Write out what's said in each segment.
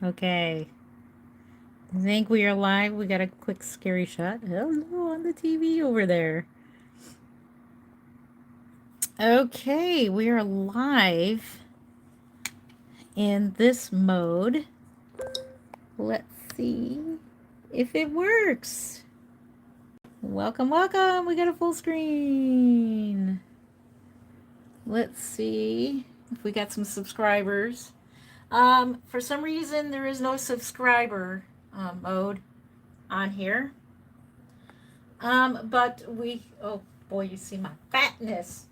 Okay. I think we are live. We got a quick scary shot. Hello on the TV over there. Okay, we are live in this mode. Let's see if it works. Welcome, welcome. We got a full screen. Let's see if we got some subscribers. For some reason, there is no subscriber mode on here. But oh boy, you see my fatness.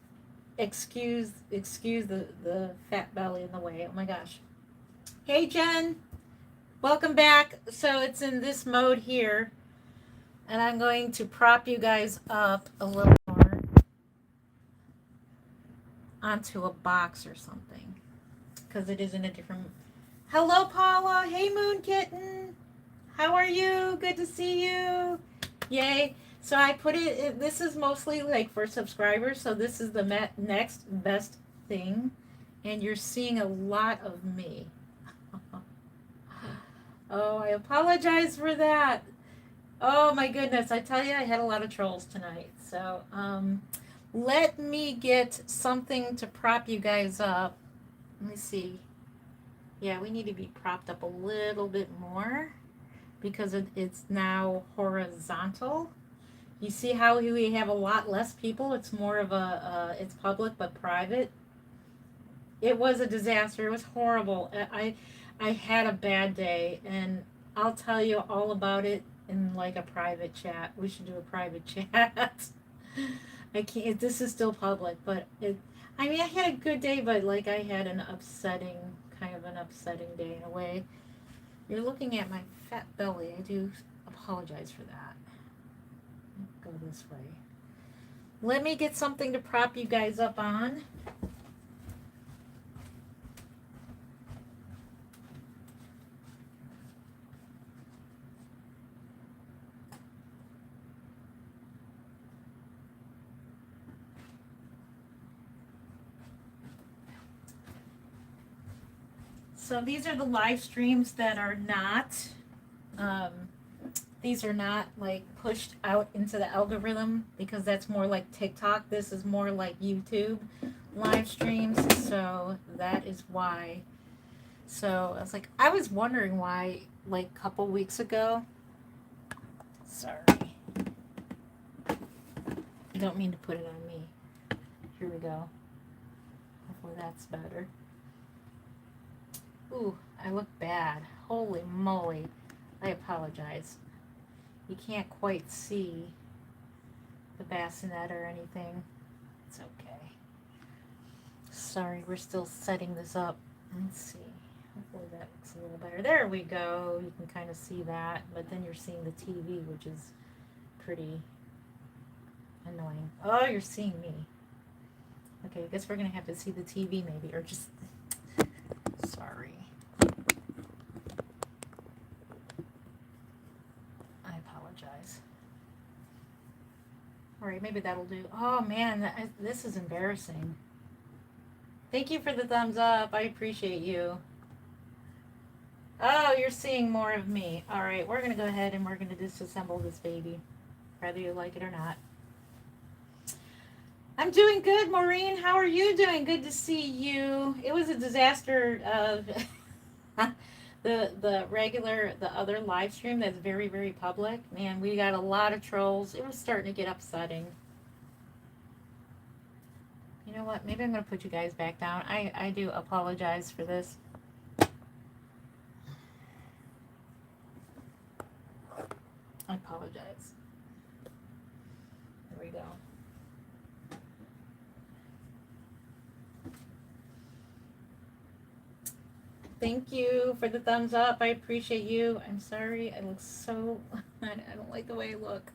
Excuse the fat belly in the way. Oh my gosh. Hey Jen, welcome back. So it's in this mode here, and I'm going to prop you guys up a little more onto a box or something, because it is in a different. Hello Paula. Hey Moon Kitten. How are you? Good to see you. Yay. So I put it, this is mostly like for subscribers. So this is the next best thing. And you're seeing a lot of me. Oh, I apologize for that. Oh my goodness. I tell you, I had a lot of trolls tonight. So let me get something to prop you guys up. Let me see. Yeah, we need to be propped up a little bit more because it's now horizontal. You see how we have a lot less people? It's more of it's public but private. It was a disaster. It was horrible. I had a bad day, and I'll tell you all about it in like a private chat. We should do a private chat. I can't. This is still public, but it. I mean, I had a good day, but like I had an upsetting, kind of an upsetting day in a way. You're looking at my fat belly. I do apologize for that. Go this way. Let me get something to prop you guys up on. So these are the live streams that are not, um, these are not like pushed out into the algorithm because that's more like TikTok. This is more like YouTube live streams. So that is why. So I was like, I was wondering why, like a couple weeks ago. Sorry. I don't mean to put it on me. Here we go. Hopefully that's better. Ooh, I look bad. Holy moly. I apologize. You can't quite see the bassinet or anything. It's okay. Sorry, we're still setting this up. Let's see. Hopefully that looks a little better. There we go. You can kind of see that, but then you're seeing the TV, which is pretty annoying. Oh, you're seeing me. Okay, I guess we're going to have to see the TV maybe, or just... Sorry. I apologize. All right, maybe that'll do. Oh man, this is embarrassing. Thank you for the thumbs up. I appreciate you. Oh, you're seeing more of me. All right, we're going to go ahead and we're going to disassemble this baby, whether you like it or not. I'm doing good, Maureen. How are you doing? Good to see you. It was a disaster of the other live stream that's very, very public. Man, we got a lot of trolls. It was starting to get upsetting. You know what? Maybe I'm going to put you guys back down. I do apologize for this. I apologize. There we go. Thank you for the thumbs up. I appreciate you. I'm sorry. I look so... I don't like the way I look.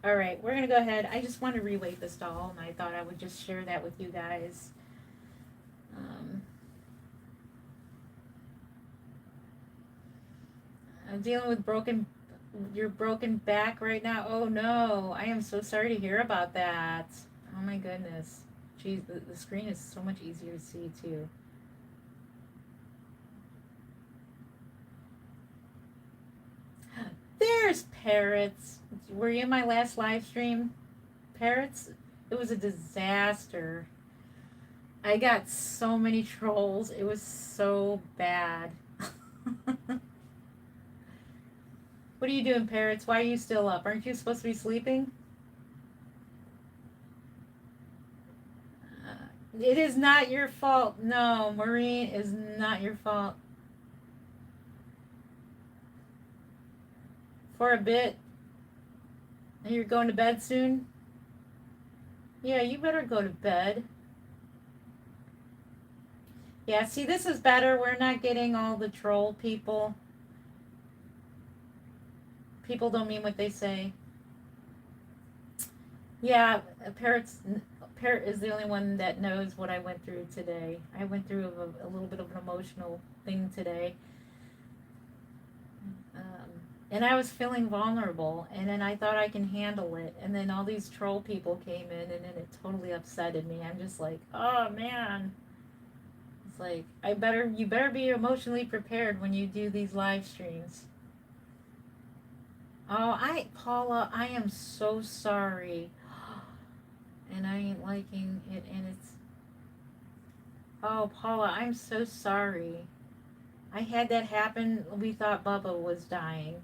All right, we're going to go ahead. I just want to reweight this doll, and I thought I would just share that with you guys. I'm dealing with your broken back right now. Oh no, I am so sorry to hear about that. Oh my goodness. Geez, the screen is so much easier to see too. course, parrots. Were you in my last live stream? Parrots, it was a disaster. I got so many trolls. It was so bad. What are you doing, parrots? Why are you still up? Aren't you supposed to be sleeping? It is not your fault. No, Maureen, is not your fault. For a bit. You're going to bed soon? Yeah, you better go to bed. Yeah, see, this is better. We're not getting all the troll people. People don't mean what they say. Yeah, Parrot is the only one that knows what I went through today. I went through a little bit of an emotional thing today. And I was feeling vulnerable, and then I thought I can handle it, and then all these troll people came in, and then it totally upsetted me. I'm just like, oh man. It's like, you better be emotionally prepared when you do these live streams. Oh, Paula, I am so sorry. And I ain't liking it, and it's, oh, Paula, I'm so sorry. I had that happen. We thought Bubba was dying.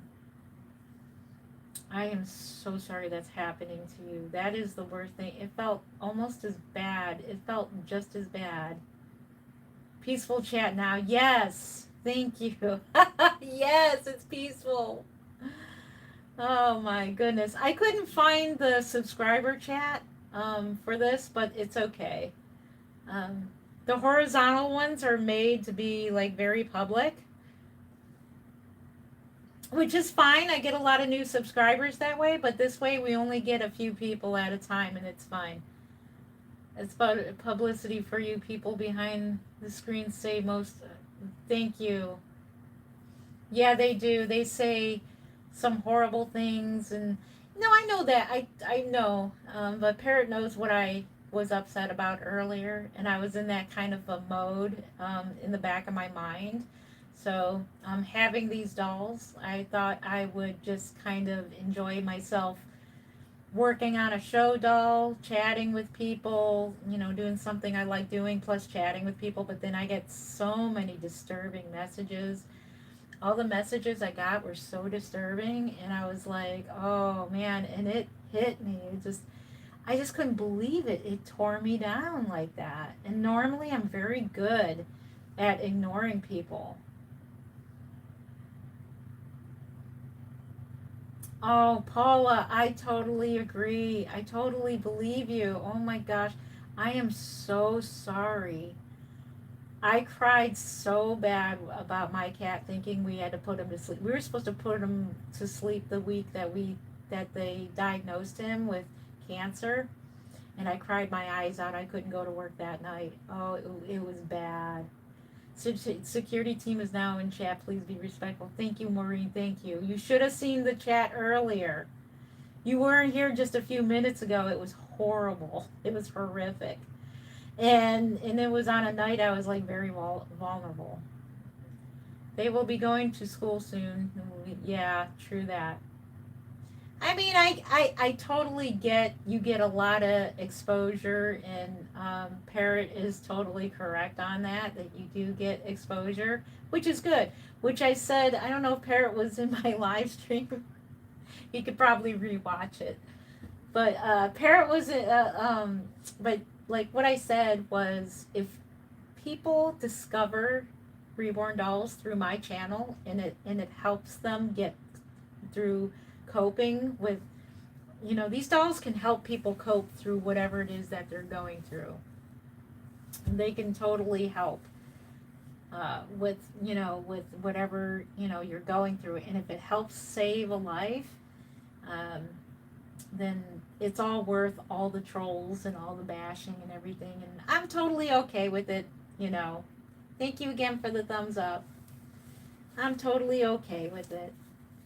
I am so sorry that's happening to you. That is the worst thing. It felt almost as bad. It felt just as bad. Peaceful chat now. Yes. Thank you. Yes, it's peaceful. Oh my goodness. I couldn't find the subscriber chat for this, but it's okay. The horizontal ones are made to be like very public, which is fine. I get a lot of new subscribers that way, but this way we only get a few people at a time, and it's fine. It's about publicity for you people behind the screen say most. Thank you. Yeah, they do. They say some horrible things, and no, I know that. I know. But Parrot knows what I was upset about earlier, and I was in that kind of a mode in the back of my mind. So, having these dolls, I thought I would just kind of enjoy myself working on a show doll, chatting with people, doing something I like doing, plus chatting with people. But then I get so many disturbing messages. All the messages I got were so disturbing, and I was like, oh man, and it hit me. I just couldn't believe it. It tore me down like that. And normally I'm very good at ignoring people. Oh, Paula, I totally agree. I totally believe you. Oh my gosh. I am so sorry. I cried so bad about my cat, thinking we had to put him to sleep. We were supposed to put him to sleep the week that they diagnosed him with cancer, and I cried my eyes out. I couldn't go to work that night. Oh, it was bad. Security team is now in chat. Please be respectful. Thank you, Maureen. Thank you. You should have seen the chat earlier. You weren't here just a few minutes ago. It was horrible. It was horrific. And it was on a night I was like very vulnerable. They will be going to school soon. Yeah, true that. I mean, I totally get you get a lot of exposure, and Parrot is totally correct on that you do get exposure, which is good. Which I said, I don't know if Parrot was in my live stream. He could probably rewatch it. But Parrot was, but like what I said was, if people discover Reborn Dolls through my channel, and it helps them get through coping with, these dolls can help people cope through whatever it is that they're going through. And they can totally help with whatever you're going through. And if it helps save a life, then it's all worth all the trolls and all the bashing and everything. And I'm totally okay with it. Thank you again for the thumbs up. I'm totally okay with it.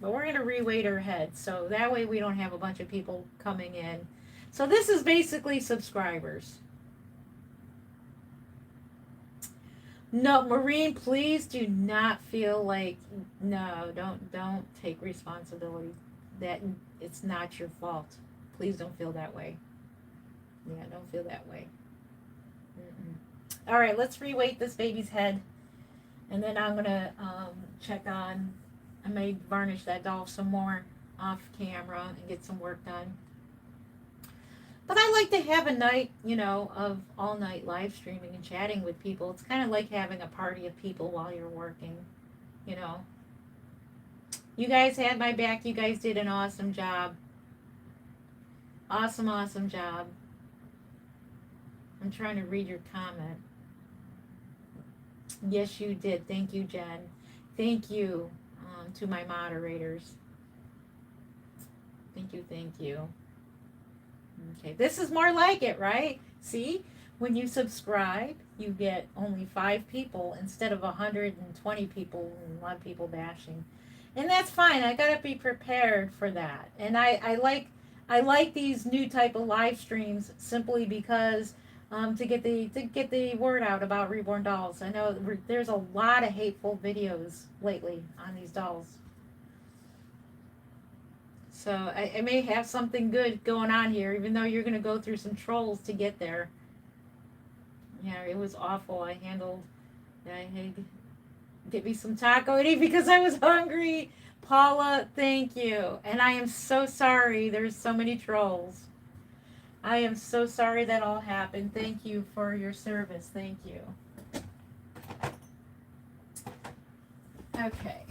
But we're going to reweight our heads, so that way we don't have a bunch of people coming in. So this is basically subscribers. No, Maureen, please do not feel like, no, don't take responsibility. that it's not your fault. Please don't feel that way. Yeah, don't feel that way. Mm-mm. All right, let's reweight this baby's head, and then I'm gonna check on. I may varnish that doll some more off camera and get some work done. But I like to have a night, of all night live streaming and chatting with people. It's kind of like having a party of people while you're working, you know. You guys had my back. You guys did an awesome job. Awesome, awesome job. I'm trying to read your comment. Yes, you did. Thank you, Jen. Thank you to my moderators. Thank you, thank you. Okay, this is more like it, right? See, when you subscribe, you get only 5 people instead of 120 people and a lot of people bashing. And that's fine. I gotta be prepared for that. And I like these new type of live streams simply because to get the word out about reborn dolls. I know there's a lot of hateful videos lately on these dolls. So I may have something good going on here, even though you're going to go through some trolls to get there. Yeah, it was awful. I had to get me some taco to eat because I was hungry. Paula, thank you. And I am so sorry there's so many trolls. I am so sorry that all happened. Thank you for your service. Thank you. Okay.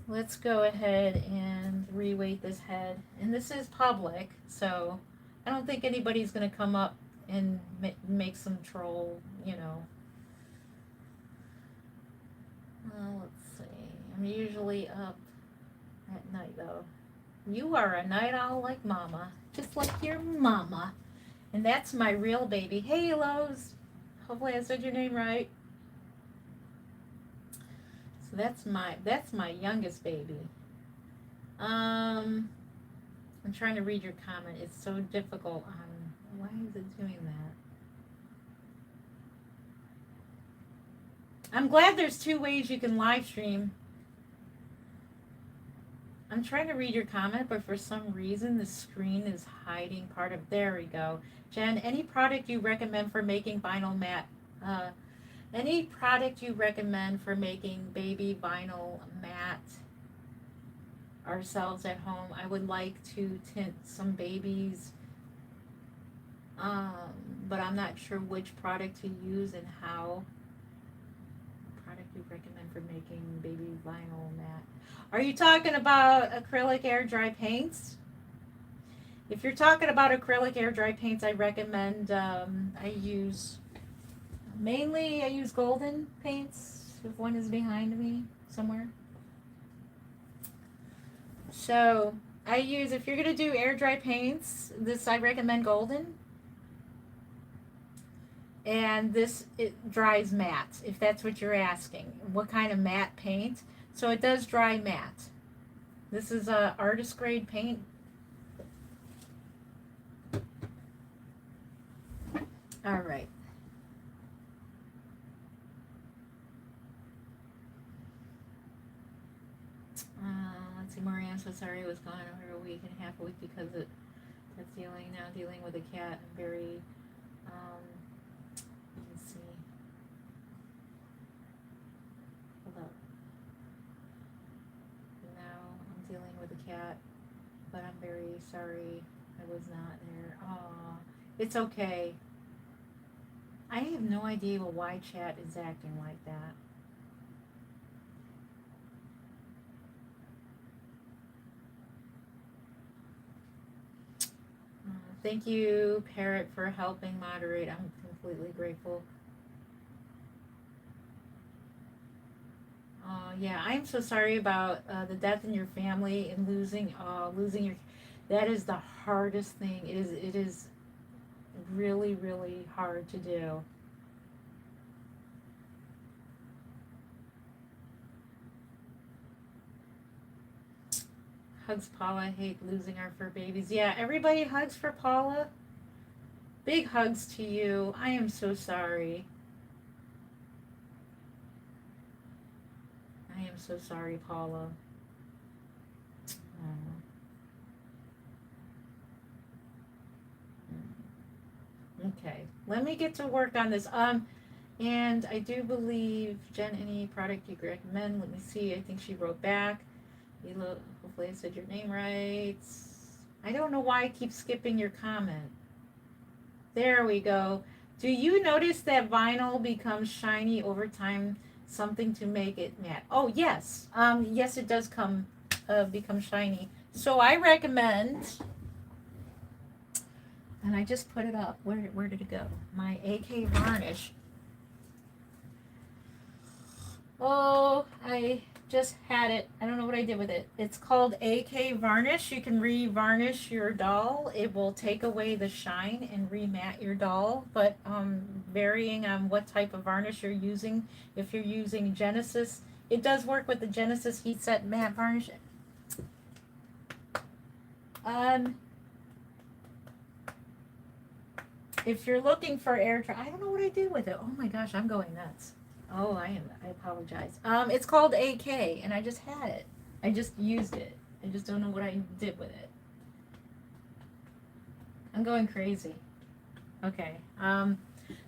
Let's go ahead and reweight this head. And this is public, so I don't think anybody's going to come up and make some troll, let's see. I'm usually up at night, though. You are a night owl like Mama, just like your mama. And that's my real baby. Hey, Lowe's. Hopefully I said your name right. So that's my youngest baby. I'm trying to read your comment. It's so difficult on why is it doing that? I'm glad there's 2 ways you can live stream. I'm trying to read your comment, but for some reason the screen is hiding part of. There we go. Jen, any product you recommend for making vinyl matte? Any product you recommend for making baby vinyl matte ourselves at home? I would like to tint some babies, but I'm not sure which product to use and how. Product you recommend for making baby vinyl matte? Are you talking about acrylic air dry paints? If you're talking about acrylic air dry paints, I recommend I use golden paints. If one is behind me somewhere. So if you're gonna do air dry paints, I recommend golden. And it dries matte, if that's what you're asking. What kind of matte paint? So it does dry matte. This is a artist grade paint. All right. Let's see, Marianne, so sorry I was gone over a week and a half because that's dealing with a cat. I'm very, let's see. Hold up. Now I'm dealing with a cat, but I'm very sorry I was not there. Aw, it's okay. I have no idea why chat is acting like that. Thank you, Parrot, for helping moderate. I'm completely grateful. Yeah, I'm so sorry about the death in your family and losing your. That is the hardest thing. It is really, really hard to do. Hugs Paula. I hate losing our fur babies. Yeah, everybody hugs for Paula. Big hugs to you. I am so sorry. I am so sorry, Paula. Okay, let me get to work on this. And I do believe, Jen, any product you recommend? Let me see. I think she wrote back. Hopefully I said your name right. I don't know why I keep skipping your comment. There we go. Do you notice that vinyl becomes shiny over time? Something to make it matte. Oh yes. Yes, it does become shiny. So I recommend, and I just put it up. Where did it go? My AK varnish. Oh, I just had it. I don't know what I did with it. It's called AK Varnish. You can re-varnish your doll. It will take away the shine and rematte your doll, but varying on what type of varnish you're using. If you're using Genesis, it does work with the Genesis Heat Set Matte Varnish. If you're looking for air dry, I don't know what I did with it. Oh my gosh, I'm going nuts. Oh, I apologize. It's called AK, and I just had it. I just used it. I just don't know what I did with it. I'm going crazy. Okay.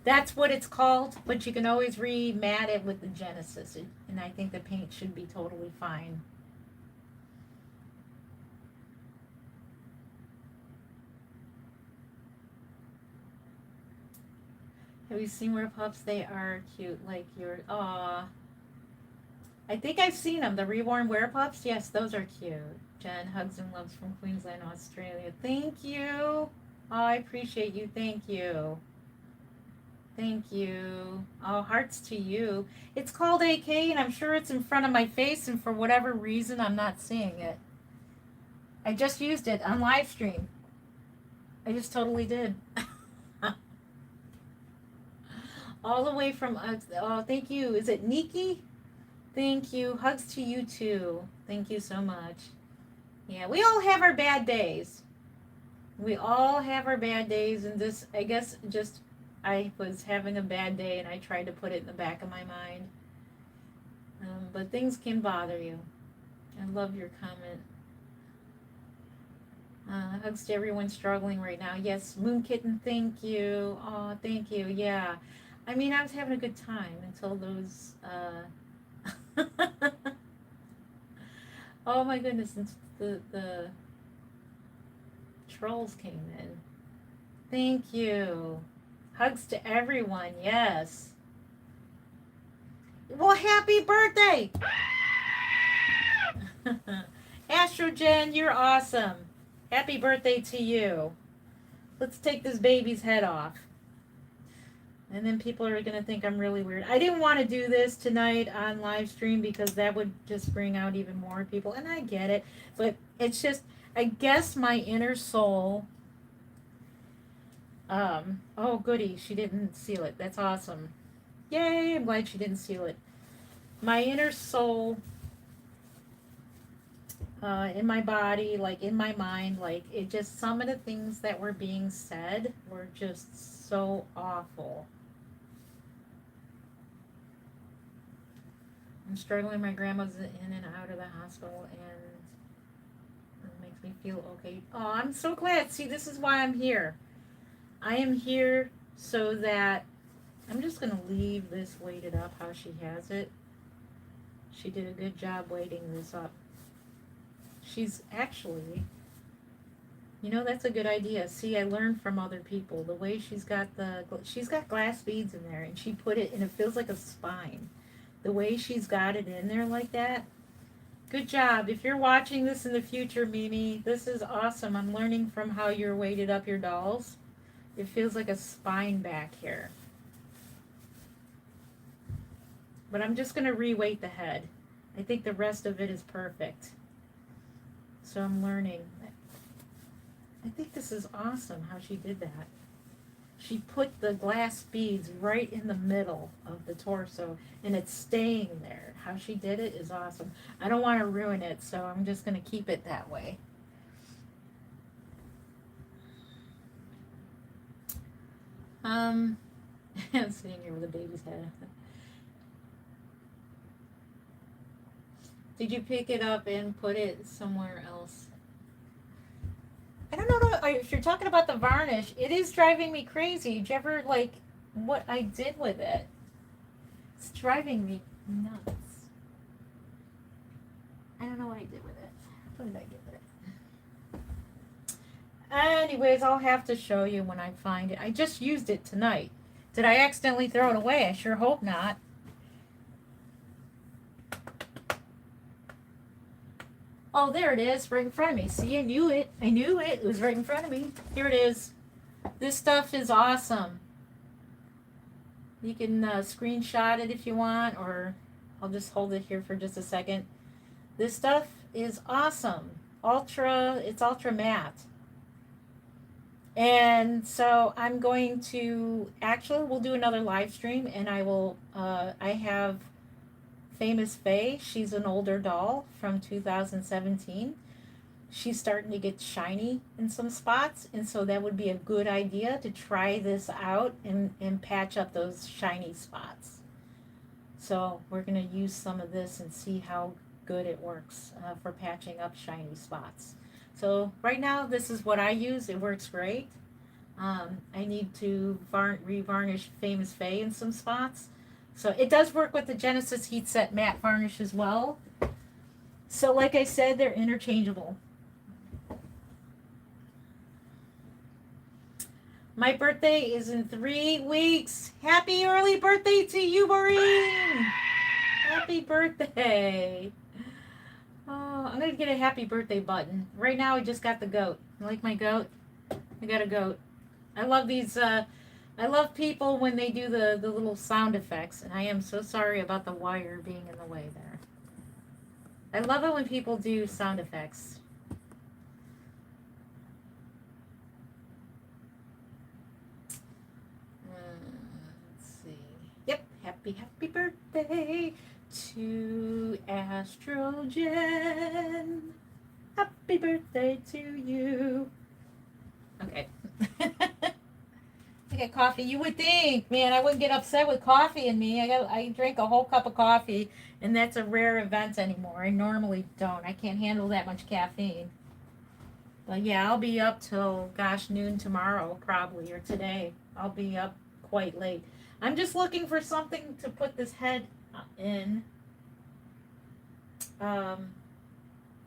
That's what it's called, but you can always re-mat it with the Genesis, and I think the paint should be totally fine. Have you seen Wear Pups? They are cute, like your. Aw. I think I've seen them. The reborn Wear Pups. Yes, those are cute. Jen, hugs and loves from Queensland, Australia. Thank you. Oh, I appreciate you. Thank you. Thank you. Oh, hearts to you. It's called AK, and I'm sure it's in front of my face, and for whatever reason, I'm not seeing it. I just used it on live stream. I just totally did. All the way from, oh, thank you. Is it Nikki? Thank you. Hugs to you too. Thank you so much. Yeah, we all have our bad days. We all have our bad days, and this, I guess, just I was having a bad day, and I tried to put it in the back of my mind. But things can bother you. I love your comment. Hugs to everyone struggling right now. Yes, Moon Kitten, thank you. Oh, thank you. Yeah. I mean, I was having a good time until those. Oh my goodness, since the trolls came in. Thank you. Hugs to everyone. Yes. Well, happy birthday! Astrogen, you're awesome. Happy birthday to you. Let's take this baby's head off. And then people are going to think I'm really weird. I didn't want to do this tonight on live stream because that would just bring out even more people. And I get it. But it's just, I guess my inner soul. Oh, goody. She didn't seal it. That's awesome. Yay. I'm glad she didn't seal it. My inner soul, in my body, like in my mind, like it just, some of the things that were being said were just so awful. I'm struggling. My grandma's in and out of the hospital, and it makes me feel okay. Oh, I'm so glad. See, this is why I'm here. I am here so that I'm just going to leave this weighted up how she has it. She did a good job weighting this up. She's actually, that's a good idea. See, I learned from other people. The way she's got glass beads in there, and she put it, and it feels like a spine. The way she's got it in there like that. Good job. If you're watching this in the future, Mimi, this is awesome. I'm learning from how you're weighted up your dolls. It feels like a spine back here. But I'm just going to re-weight the head. I think the rest of it is perfect. So I'm learning. I think this is awesome how she did that. She put the glass beads right in the middle of the torso, and it's staying there. How she did it is awesome. I don't want to ruin it, so I'm just going to keep it that way. I'm sitting here with a baby's head. Did you pick it up and put it somewhere else? I don't know if you're talking about the varnish. It is driving me crazy. Did you ever like what I did with it? It's driving me nuts. I don't know what I did with it. What did I do with it? Anyways, I'll have to show you when I find it. I just used it tonight. Did I accidentally throw it away? I sure hope not. Oh, there it is, right in front of me. See, I knew it. I knew it. It was right in front of me. Here it is. This stuff is awesome. You can screenshot it if you want, or I'll just hold it here for just a second. This stuff is awesome. It's ultra matte. And so I'm going to, actually, we'll do another live stream, and I have Famous Faye. She's an older doll from 2017. She's starting to get shiny in some spots, and so that would be a good idea to try this out and patch up those shiny spots. So we're going to use some of this and see how good it works for patching up shiny spots. So right now, this is what I use. It works great. I need to revarnish Famous Faye in some spots. So it does work with the Genesis Heat Set matte varnish as well. So like I said, they're interchangeable. My birthday is in 3 weeks. Happy early birthday to you, Maureen. Happy birthday. Oh, I'm going to get a happy birthday button. Right now, I just got the goat. You like my goat? I got a goat. I love these, I love people when they do the little sound effects, and I am so sorry about the wire being in the way there. I love it when people do sound effects. Let's see. Yep, happy birthday to Astrogen. Happy birthday to you. Okay. I get coffee. You would think, man, I wouldn't get upset with coffee in me. I drink a whole cup of coffee, and that's a rare event anymore. I normally don't. I can't handle that much caffeine. But yeah, I'll be up till noon tomorrow probably, or today. I'll be up quite late. I'm just looking for something to put this head in. I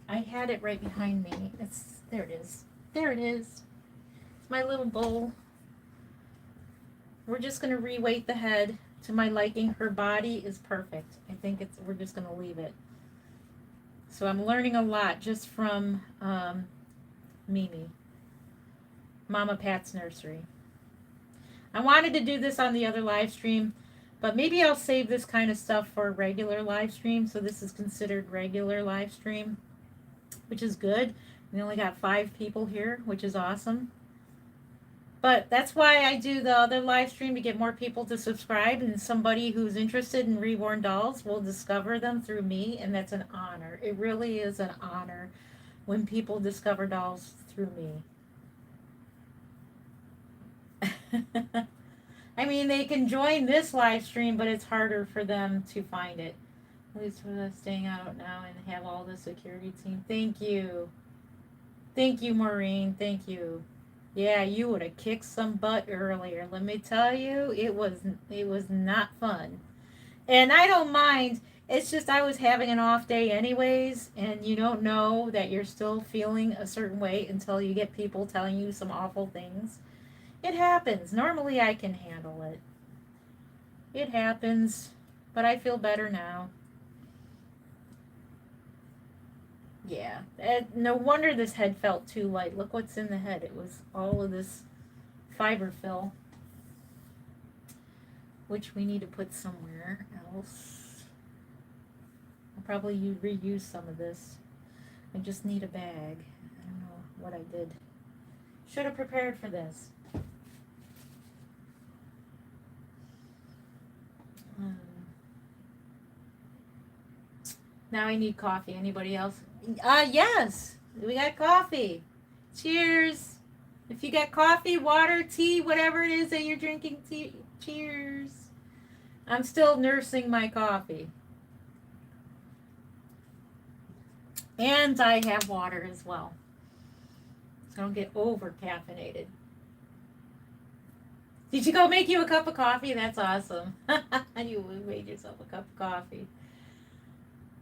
had it right behind me. There it is. There it is. It's my little bowl. We're just going to reweight the head to my liking. Her body is perfect. I think we're just going to leave it. So I'm learning a lot just from Mimi, Mama Pat's Nursery. I wanted to do this on the other live stream, but maybe I'll save this kind of stuff for a regular live stream. So this is considered regular live stream, which is good. We only got 5 people here, which is awesome. But that's why I do the other live stream, to get more people to subscribe, and somebody who's interested in reborn dolls will discover them through me, and that's an honor. It really is an honor when people discover dolls through me. I mean, they can join this live stream, but it's harder for them to find it. At least for staying out now and have all the security team. Thank you. Thank you, Maureen. Thank you. Yeah, you would have kicked some butt earlier. Let me tell you, it was not fun. And I don't mind. It's just I was having an off day anyways, and you don't know that you're still feeling a certain way until you get people telling you some awful things. It happens. Normally I can handle it. It happens, but I feel better now. Yeah, no wonder this head felt too light. Look what's in the head. It was all of this fiber fill, which we need to put somewhere else. I'll probably reuse some of this. I just need a bag. I don't know what I did. Should have prepared for this. Now I need coffee. Anybody else? Yes, we got coffee. Cheers. If you got coffee, water, tea, whatever it is that you're drinking, cheers. I'm still nursing my coffee. And I have water as well. So I don't get over caffeinated. Did you go make you a cup of coffee? That's awesome. You made yourself a cup of coffee.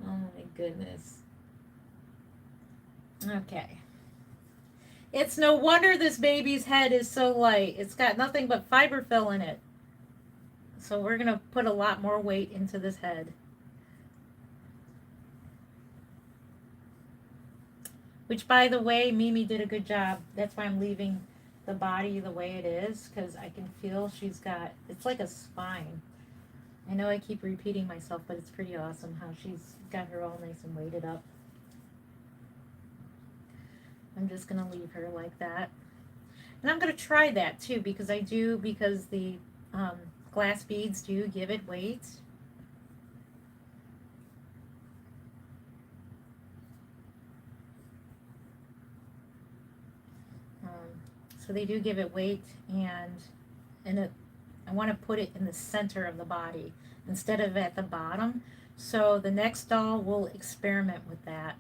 Oh my goodness. Okay. It's no wonder this baby's head is so light. It's got nothing but fiberfill in it. So we're going to put a lot more weight into this head. Which, by the way, Mimi did a good job. That's why I'm leaving the body the way it is, because I can feel she's got, it's like a spine. I know I keep repeating myself, but it's pretty awesome how she's got her all nice and weighted up. I'm just going to leave her like that. And I'm going to try that too, because the glass beads do give it weight. So they do give it weight, and I want to put it in the center of the body instead of at the bottom. So the next doll will experiment with that.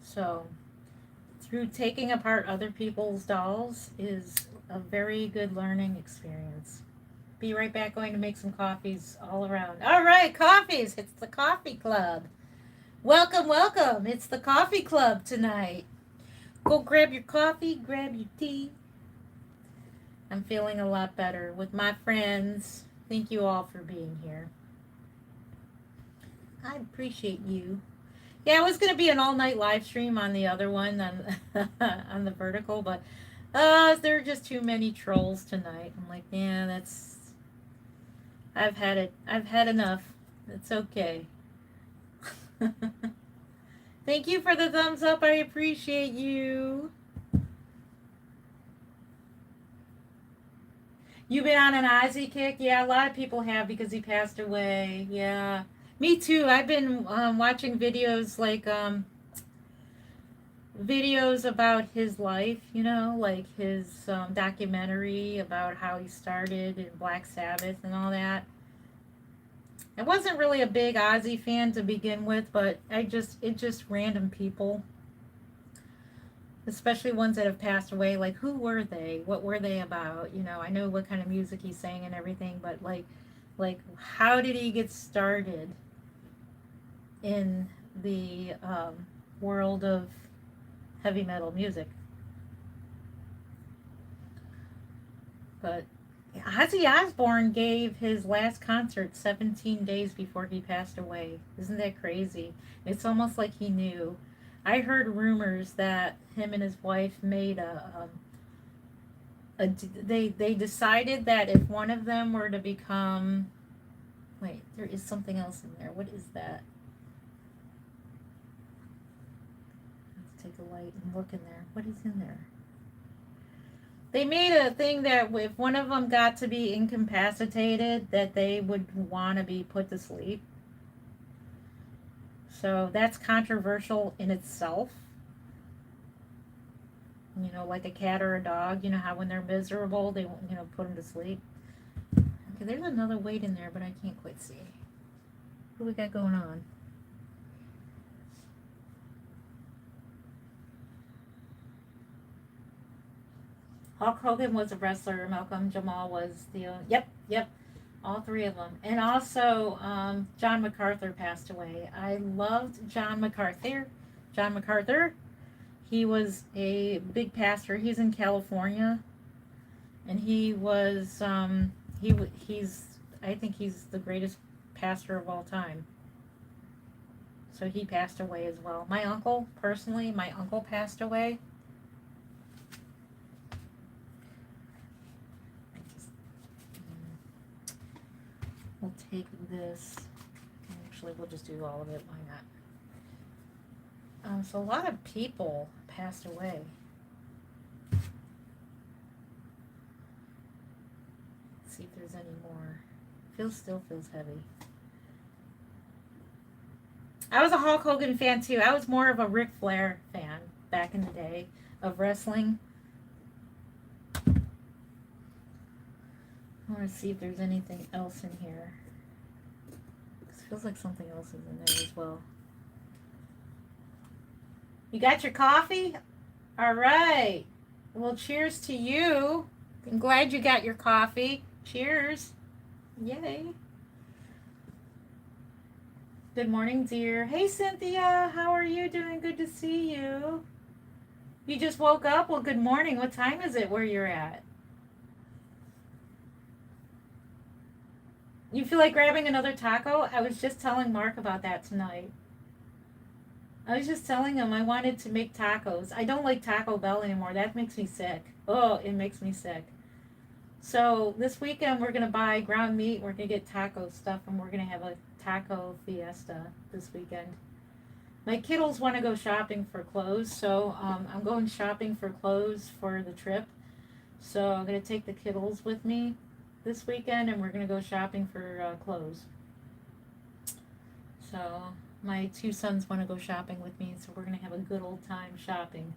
So through taking apart other people's dolls is a very good learning experience. Be right back, going to make some coffees all around. All right, coffees. It's the coffee club. Welcome, welcome. It's the coffee club tonight. Go grab your coffee, grab your tea. I'm feeling a lot better with my friends. Thank you all for being here. I appreciate you. Yeah, it was going to be an all-night live stream on the other one, on the vertical, but there are just too many trolls tonight. I'm like, yeah, I've had it. I've had enough. It's okay. Thank you for the thumbs up. I appreciate you. You've been on an Ozzy kick? Yeah, a lot of people have because he passed away. Yeah. Me too. I've been watching videos videos about his life, like his documentary about how he started in Black Sabbath and all that. I wasn't really a big Ozzy fan to begin with, but it's just random people, especially ones that have passed away. Like, who were they? What were they about? I know what kind of music he sang and everything, but like how did he get started in the world of heavy metal music? But Ozzy Osbourne gave his last concert 17 days before he passed away. Isn't that crazy? It's almost like he knew. I heard rumors that him and his wife made they decided that if one of them were to become, wait, there is something else in there. What is that? Let's take a light and look in there. What is in there? They made a thing that if one of them got to be incapacitated, that they would want to be put to sleep. So that's controversial in itself. Like a cat or a dog, how when they're miserable, they won't, put them to sleep. Okay, there's another weight in there, but I can't quite see. What do we got going on? Hulk Hogan was a wrestler. Malcolm Jamal was the... Yep. All three of them. And also, John MacArthur passed away. I loved John MacArthur. John MacArthur. He was a big pastor. He's in California. And he was... I think he's the greatest pastor of all time. So he passed away as well. My uncle passed away. We'll take this. Actually, we'll just do all of it. Why not? So a lot of people passed away. Let's see if there's any more. Still feels heavy. I was a Hulk Hogan fan too. I was more of a Ric Flair fan back in the day of wrestling. I want to see if there's anything else in here. It feels like something else is in there as well. You got your coffee? All right. Well, cheers to you. I'm glad you got your coffee. Cheers. Yay. Good morning, dear. Hey, Cynthia. How are you doing? Good to see you. You just woke up? Well, good morning. What time is it where you're at? You feel like grabbing another taco? I was just telling Mark about that tonight. I was just telling him I wanted to make tacos. I don't like Taco Bell anymore. That makes me sick. Oh, it makes me sick. So this weekend we're gonna buy ground meat. We're gonna get taco stuff, and we're gonna have a taco fiesta this weekend. My kiddos want to go shopping for clothes, so I'm going shopping for clothes for the trip. So I'm gonna take the kiddos with me this weekend, and we're gonna go shopping for clothes. So my two sons want to go shopping with me, so we're gonna have a good old time shopping.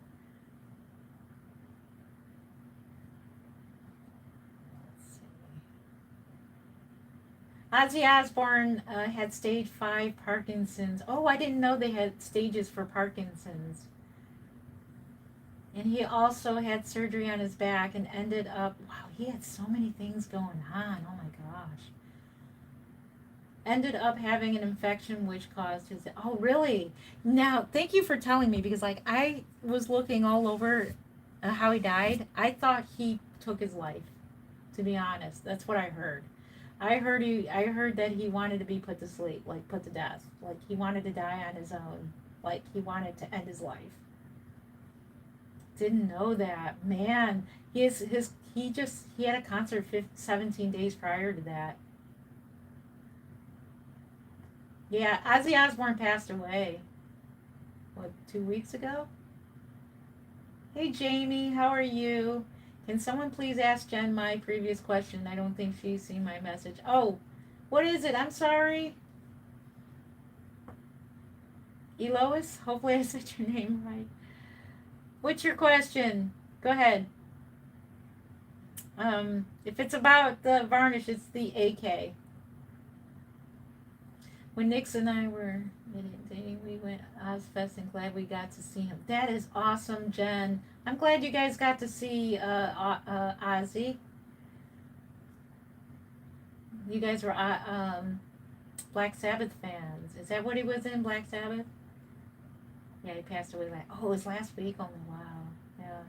Ozzy Osbourne had stage 5 Parkinson's. Oh, I didn't know they had stages for Parkinson's. And he also had surgery on his back and ended up, wow, he had so many things going on. Oh my gosh. Ended up having an infection which caused his, oh really? Now, thank you for telling me because like I was looking all over how he died. I thought he took his life, to be honest. That's what I heard. I heard that he wanted to be put to sleep, like put to death. Like he wanted to die on his own. Like he wanted to end his life. Didn't know that. Man, he had a concert 17 days prior to that. Yeah, Ozzy Osbourne passed away. What, 2 weeks ago? Hey Jamie, how are you? Can someone please ask Jen my previous question? I don't think she's seen my message. Oh, what is it? I'm sorry. Elois? Hopefully I said your name right. What's your question? Go ahead. If it's about the varnish, it's the AK. When Nix and I were dating, we went Ozfest and glad we got to see him. That is awesome, Jen. I'm glad you guys got to see Ozzy. You guys were Black Sabbath fans. Is that what he was in, Black Sabbath? Yeah, he passed away oh, it was last week only. Wow. Yeah.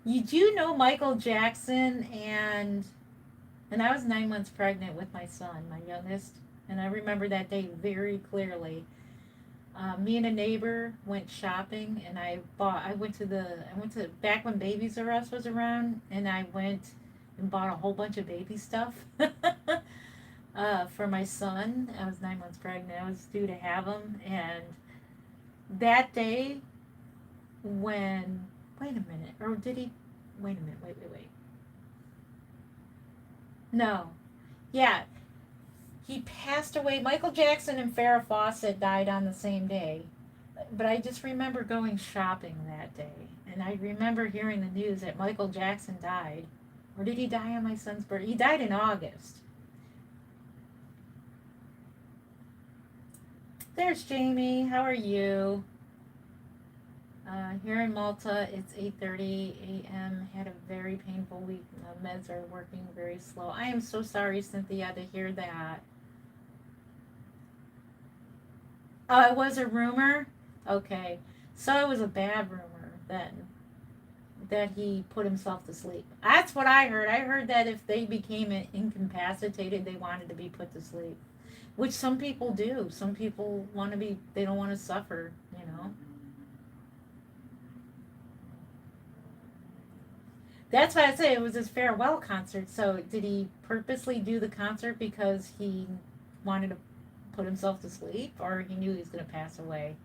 You do know Michael Jackson and I was 9 months pregnant with my son, my youngest, and I remember that day very clearly. Me and a neighbor went shopping, and I went to back when Babies R Us was around, and I went and bought a whole bunch of baby stuff for my son. I was 9 months pregnant. I was due to have him, and that day when wait a minute, or did he? Wait a minute, wait. No, yeah, he passed away. Michael Jackson and Farrah Fawcett died on the same day. But I just remember going shopping that day. And I remember hearing the news that Michael Jackson died. Or did he die on my son's birthday? He died in August. There's Jamie. How are you? Here in Malta, it's 8:30 a.m. Had a very painful week. Meds are working very slow. I am so sorry, Cynthia, to hear that. Oh, it was a rumor? Okay. So it was a bad rumor then that he put himself to sleep. That's what I heard. I heard that if they became incapacitated, they wanted to be put to sleep, which some people do. Some people want to be, they don't want to suffer, you know. That's why I say it was his farewell concert. So did he purposely do the concert because he wanted to put himself to sleep or he knew he was going to pass away?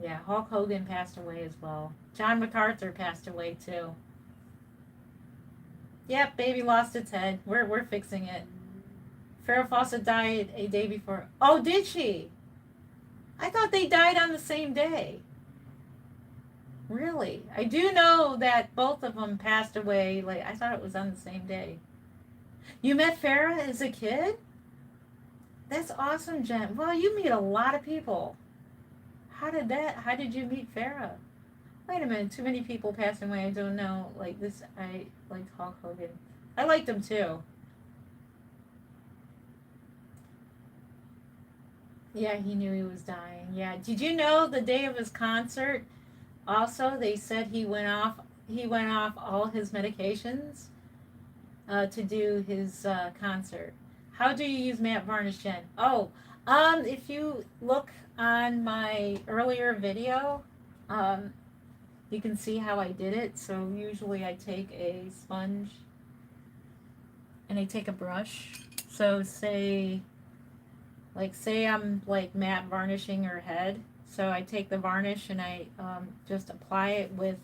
Yeah, Hulk Hogan passed away as well. John MacArthur passed away too. Yep, baby lost its head. We're fixing it. Farrah Fawcett died a day before. Oh, did she? I thought they died on the same day. Really? I do know that both of them passed away. Like I thought it was on the same day. You met Farrah as a kid? That's awesome, Jen. Well, you meet a lot of people. How did you meet Farah? Wait a minute, too many people passing away. I don't know. Like this, I liked Hulk Hogan. I liked him too. Yeah, he knew he was dying. Yeah. Did you know the day of his concert? Also, they said he went off. He went off all his medications to do his concert. How do you use matte varnish, Jen? Oh, if you look on my earlier video, um, you can see how I did it. So usually I take a sponge and I take a brush. So say I'm like matte varnishing her head. So I take the varnish and I just apply it with,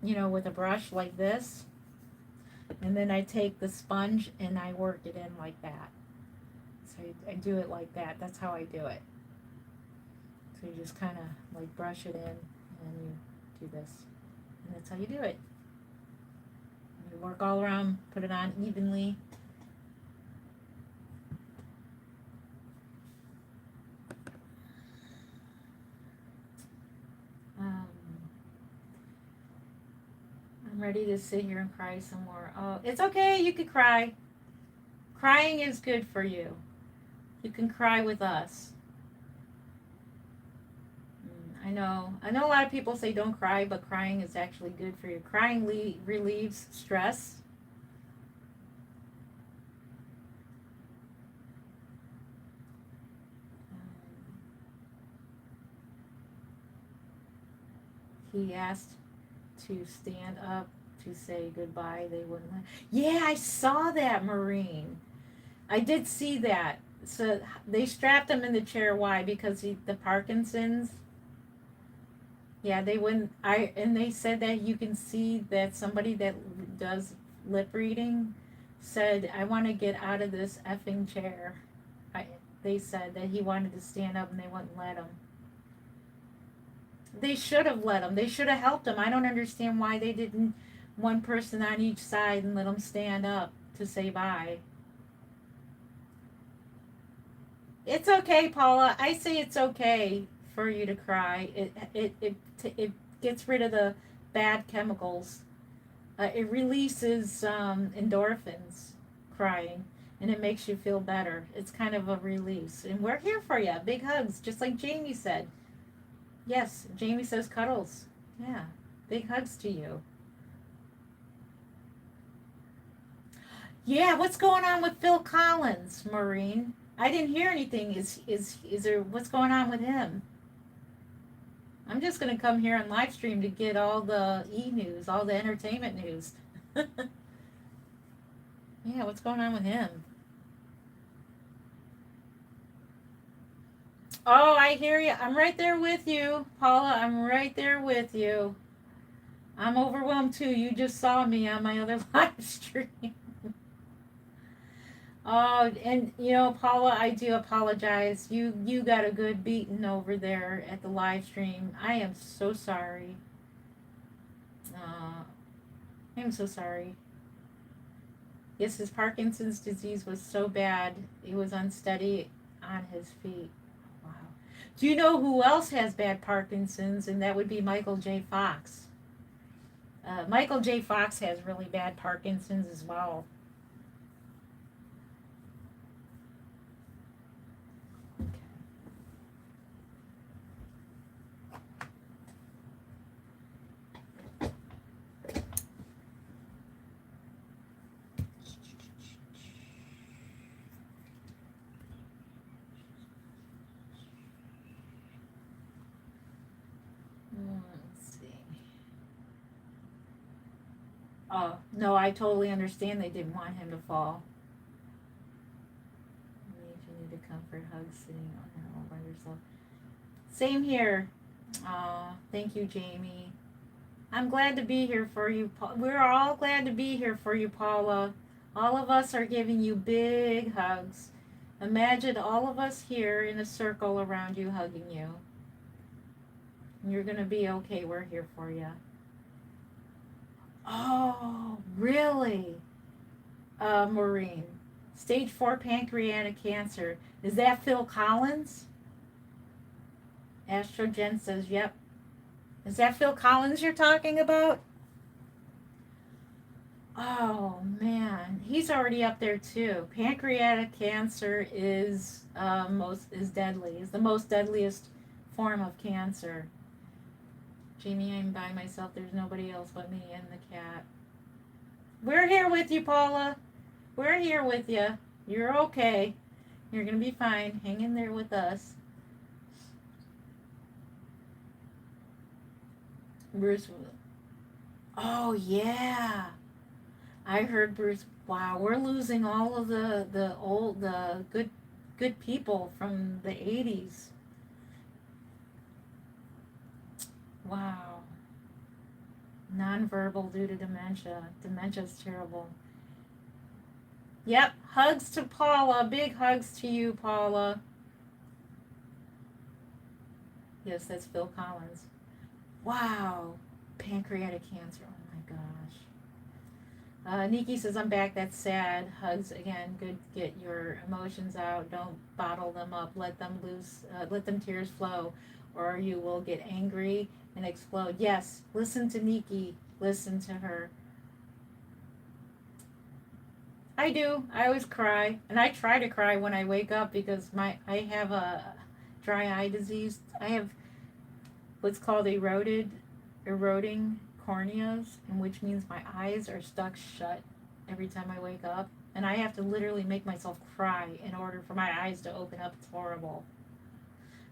with a brush like this. And then I take the sponge and I work it in like that. So I do it like that. That's how I do it. So you just kind of like brush it in and you do this. And that's how you do it. You work all around, put it on evenly. I'm ready to sit here and cry some more. Oh, it's okay. You could cry. Crying is good for you. You can cry with us. I know. I know a lot of people say don't cry, but crying is actually good for you. Crying relieves stress. He asked to stand up to say goodbye. They wouldn't let. Yeah, I saw that, Maureen. I did see that. So they strapped him in the chair. Why? Because the Parkinson's. Yeah, they wouldn't. And they said that you can see that somebody that does lip reading said, "I want to get out of this effing chair." They said that he wanted to stand up and they wouldn't let him. They should have let him. They should have helped him. I don't understand why they didn't, one person on each side, and let him stand up to say bye. It's okay, Paula. I say it's okay for you to cry. It gets rid of the bad chemicals. It releases endorphins, crying, and it makes you feel better. It's kind of a release. And we're here for you. Big hugs, just like Jamie said. Yes, Jamie says cuddles. Yeah, big hugs to you. Yeah, what's going on with Phil Collins, Maureen? I didn't hear anything. Is there what's going on with him? I'm just gonna come here and live stream to get all the news, all the entertainment news. Yeah, what's going on with him? Oh, I hear you. I'm right there with you, Paula. I'm right there with you. I'm overwhelmed too. You just saw me on my other live stream. Oh, and Paula, I do apologize. You got a good beating over there at the live stream. I am so sorry. I am so sorry. Yes, his Parkinson's disease was so bad, he was unsteady on his feet. Wow. Do you know who else has bad Parkinson's? And that would be Michael J. Fox. Michael J. Fox has really bad Parkinson's as well. Let's see. Oh, no, I totally understand they didn't want him to fall. You need a comfort hug sitting on her all by yourself. Same here. Thank you, Jamie. I'm glad to be here for you. We're all glad to be here for you, Paula. All of us are giving you big hugs. Imagine all of us here in a circle around you hugging you. You're going to be okay. We're here for you. Oh, really? Maureen. Stage 4 pancreatic cancer. Is that Phil Collins? Astrogen says, yep. Is that Phil Collins you're talking about? Oh man, he's already up there too. Pancreatic cancer is deadly. Is the most deadliest form of cancer. Jamie, I'm by myself. There's nobody else but me and the cat. We're here with you, Paula. We're here with you. You're okay. You're gonna be fine. Hang in there with us. Bruce. Oh yeah. I heard Bruce. Wow, we're losing all of the good people from the 80s. Wow. Nonverbal due to dementia. Dementia's terrible. Yep. Hugs to Paula. Big hugs to you, Paula. Yes, that's Phil Collins. Wow. Pancreatic cancer. Oh my gosh. Nikki says, I'm back. That's sad. Hugs again. Good. Get your emotions out. Don't bottle them up. Let them loose. Let them tears flow, or you will get angry and explode. Yes. Listen to Nikki. Listen to her. I do. I always cry, and I try to cry when I wake up because I have a dry eye disease. I have what's called eroding corneas, and which means my eyes are stuck shut every time I wake up, and I have to literally make myself cry in order for my eyes to open up. It's horrible.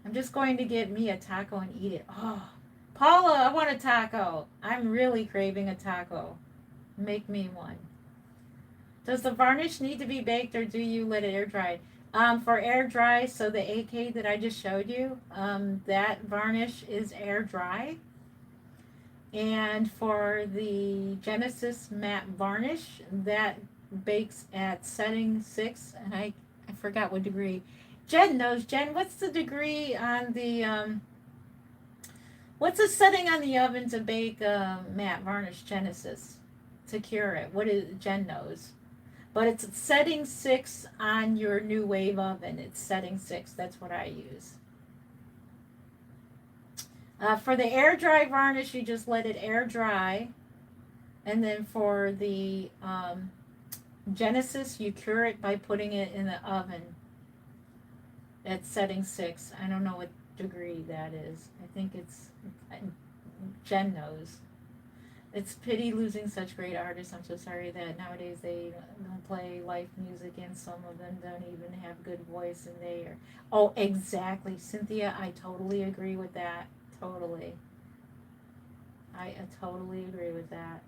I'm just going to get me a taco and eat it. Oh, Paula, I want a taco. I'm really craving a taco. Make me one. Does the varnish need to be baked or do you let it air dry? For air dry, so the AK that I just showed you, that varnish is air dry. And for the Genesis matte varnish, that bakes at setting 6, and I forgot what degree. Jen knows. Jen, what's the degree on the, what's the setting on the oven to bake matte varnish Genesis to cure it? What is, Jen knows. But it's setting 6 on your new wave oven. It's setting 6. That's what I use. For the air dry varnish, you just let it air dry. And then for the Genesis, you cure it by putting it in the oven at setting 6. I don't know what degree that is. I think it's, Jen knows. It's pity losing such great artists. I'm so sorry that nowadays they don't play live music, and some of them don't even have good voice, and they are. Oh, exactly, Cynthia. I totally agree with that. Totally. I totally agree with that.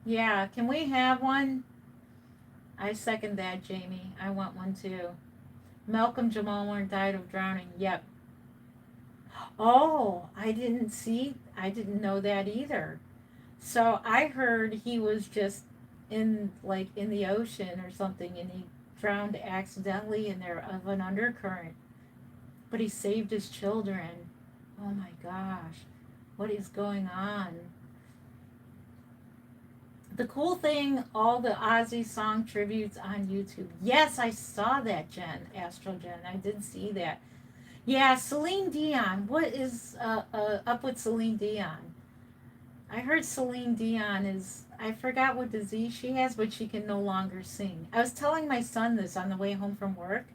Yeah, can we have one? I second that, Jamie. I want one too. Malcolm Jamal Warner died of drowning. Yep. Oh, I didn't know that either. So I heard he was just in the ocean or something, and he drowned accidentally in there of an undercurrent. But he saved his children. Oh my gosh. What is going on? The cool thing, all the Ozzy song tributes on YouTube. Yes, I saw that, Jen, Astro Jen. I did see that. Yeah, Celine Dion. What is up with Celine Dion? I heard Celine Dion is, I forgot what disease she has, but she can no longer sing. I was telling my son this on the way home from work.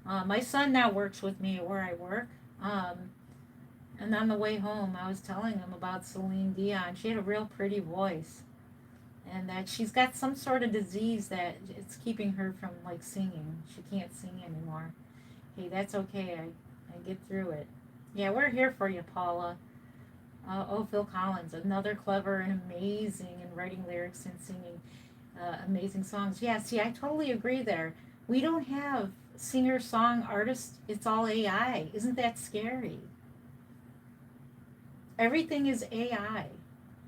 My son now works with me where I work. And on the way home, I was telling him about Celine Dion. She had a real pretty voice. And that she's got some sort of disease that it's keeping her from like singing. She can't sing anymore. Hey, that's okay. I get through it. Yeah, we're here for you, Paula. Phil Collins, another clever and amazing in writing lyrics and singing amazing songs. Yeah, see, I totally agree there. We don't have singer-song artists. It's all AI. Isn't that scary? Everything is AI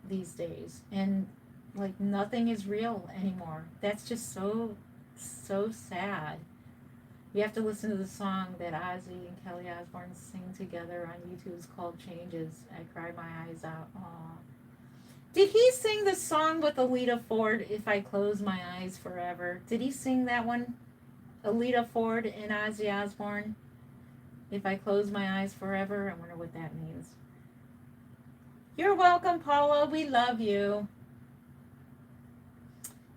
these days, and like nothing is real anymore. That's just so sad. You have to listen to the song that Ozzy and Kelly Osbourne sing together on YouTube. It's called Changes. I cried my eyes out. Aww. Did he sing the song with Alita Ford, If I Close My Eyes Forever? Did he sing that one? Alita Ford and Ozzy Osbourne? If I Close My Eyes Forever? I wonder what that means. You're welcome, Paula. We love you.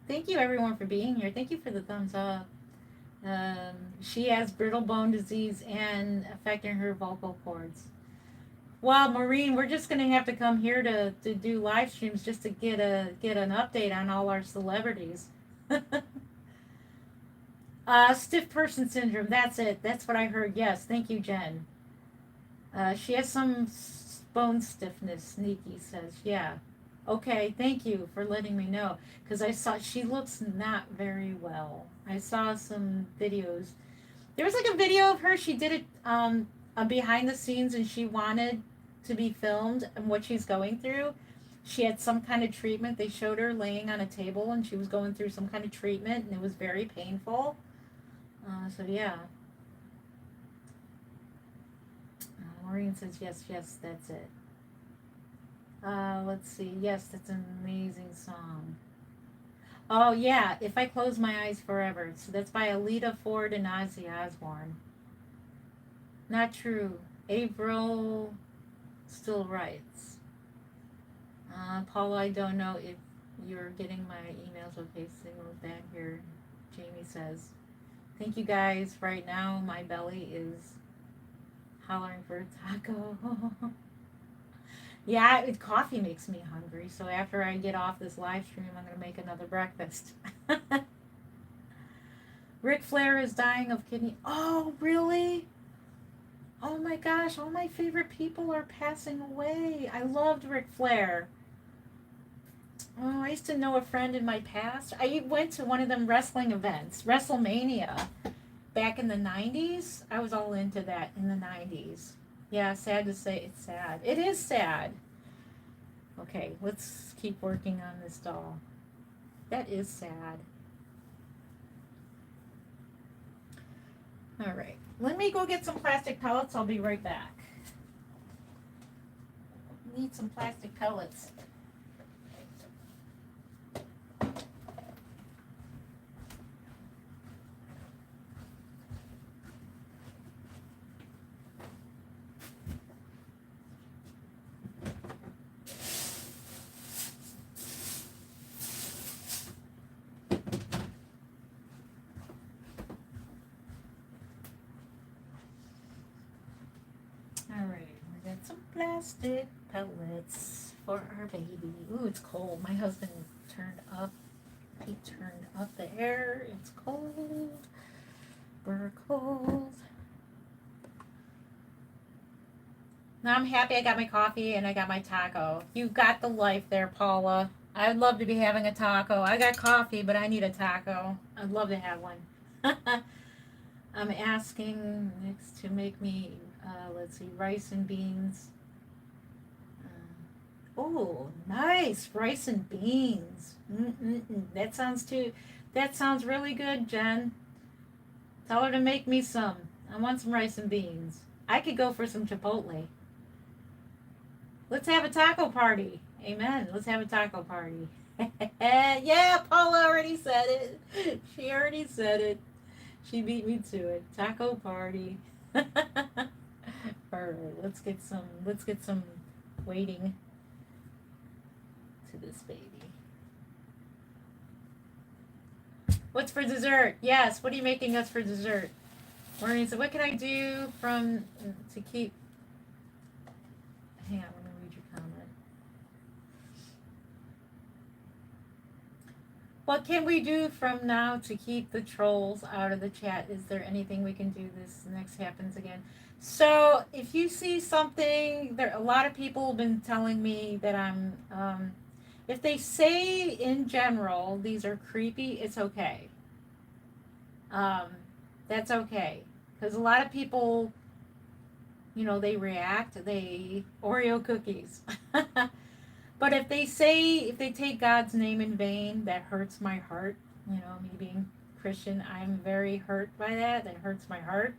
Thank you, everyone, for being here. Thank you for the thumbs up. She has brittle bone disease and affecting her vocal cords. Well, Maureen, we're just going to have to come here to do live streams just to get an update on all our celebrities. Stiff person syndrome. That's it. That's what I heard. Yes. Thank you, Jen. She has some bone stiffness, Sneaky says. Yeah. Okay. Thank you for letting me know. Because I saw she looks not very well. I saw some videos. There was like a video of her. She did it behind the scenes and she wanted to be filmed and what she's going through. She had some kind of treatment. They showed her laying on a table and she was going through some kind of treatment and it was very painful. So yeah. Maureen says yes, that's it. Let's see. Yes, that's an amazing song. Oh yeah, If I Close My Eyes Forever. So that's by Alita Ford and Ozzy Osbourne. Not true. April still writes. Paula, I don't know if you're getting my emails. Okay, signal back here. Jamie says. Thank you guys. Right now, my belly is hollering for a taco. Yeah, coffee makes me hungry. So after I get off this live stream, I'm going to make another breakfast. Ric Flair is dying of kidney. Oh, really? Oh my gosh, all my favorite people are passing away. I loved Ric Flair. Oh, I used to know a friend in my past. I went to one of them wrestling events, WrestleMania, back in the 90s. I was all into that in the 90s. Yeah, sad to say, it's sad. It is sad. Okay, let's keep working on this doll. That is sad. All right, let me go get some plastic pellets. I'll be right back. Need some plastic pellets. Some plastic pellets for our baby. Ooh, it's cold. My husband turned up. He turned up the air. It's cold. We're cold. Now I'm happy I got my coffee and I got my taco. You got the life there, Paula. I'd love to be having a taco. I got coffee, but I need a taco. I'd love to have one. I'm asking Nix to make me, let's see, rice and beans. Oh, nice. Rice and beans. That sounds really good, Jen. Tell her to make me some. I want some rice and beans. I could go for some Chipotle. Let's have a taco party. Amen. Let's have a taco party. Yeah, Paula already said it. She already said it. She beat me to it. Taco party. All right, let's get some waiting to this baby. What's for dessert? Yes, what are you making us for dessert? Maureen said, what can I do to keep... Hang on, let me read your comment. What can we do from now to keep the trolls out of the chat? Is there anything we can do this next happens again? So if you see something, a lot of people have been telling me that I'm, if they say in general, these are creepy, it's okay. That's okay. Because a lot of people, they react, Oreo cookies. But if they take God's name in vain, that hurts my heart. Me being Christian, I'm very hurt by that. That hurts my heart.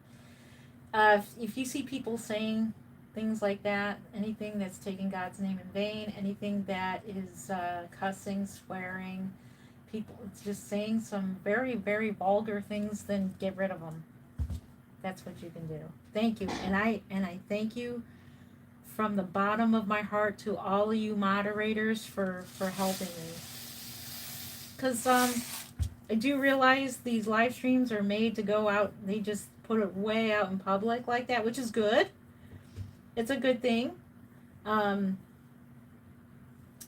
If you see people saying things like that. Anything that's taking God's name in vain, anything that is cussing, swearing, people just saying some very, very vulgar things, then get rid of them. That's what you can do. Thank you, and I thank you from the bottom of my heart to all of you moderators for helping me. Because I do realize these live streams are made to go out. They just put it way out in public like that, which is good. It's a good thing. Um,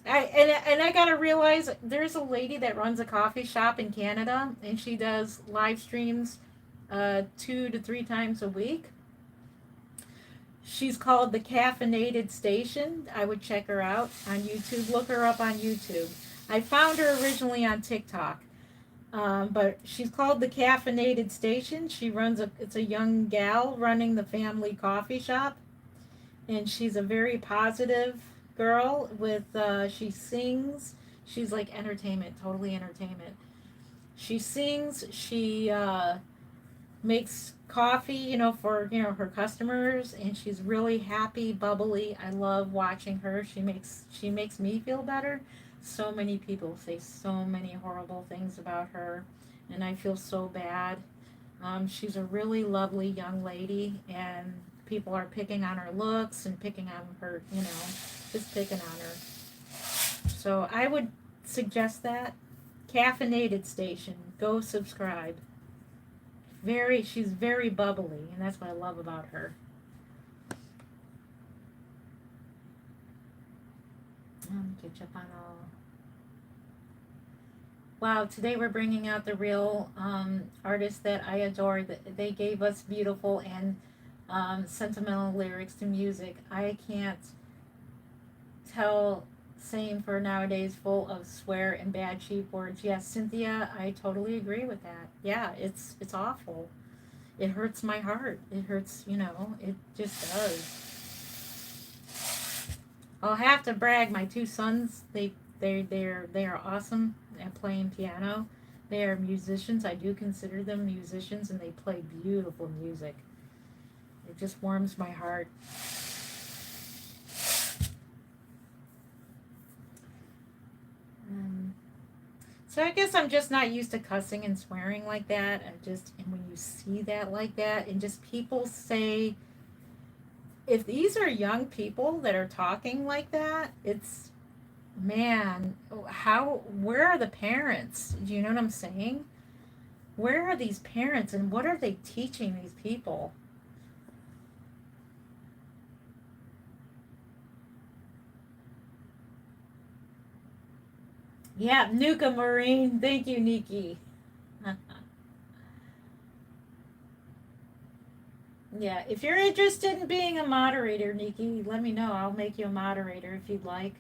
I gotta realize there's a lady that runs a coffee shop in Canada, and she does live streams 2 to 3 times a week. She's called the Caffeinated Station. I would check her out on YouTube. Look her up on YouTube. I found her originally on TikTok, but she's called the Caffeinated Station. She runs it's a young gal running the family coffee shop, and she's a very positive girl with she sings. She's like entertainment, totally entertainment. She sings. She makes coffee, for her customers, and she's really happy, bubbly. I love watching her. She makes me feel better. So many people say so many horrible things about her, and I feel so bad. She's a really lovely young lady, and people are picking on her looks and picking on her, just picking on her. So I would suggest that Caffeinated Station. Go subscribe. She's very bubbly, and that's what I love about her. Catch up on all. Wow, today we're bringing out the real artists that I adore. They gave us beautiful and sentimental lyrics to music. I can't tell. Same for nowadays, full of swear and bad cheap words. Yes, Cynthia, I totally agree with that. Yeah, it's awful. It hurts my heart. It hurts, it just does. I'll have to brag. My two sons, they are awesome at playing piano. They are musicians. I do consider them musicians, and they play beautiful music. It just warms my heart. So I guess I'm just not used to cussing and swearing like that. And when you see that like that, and just people say, if these are young people that are talking like that, it's, man, where are the parents? Do you know what I'm saying? Where are these parents, and what are they teaching these people? Yeah, Nuka Marine. Thank you, Nikki. Yeah, if you're interested in being a moderator, Nikki, let me know. I'll make you a moderator if you'd like.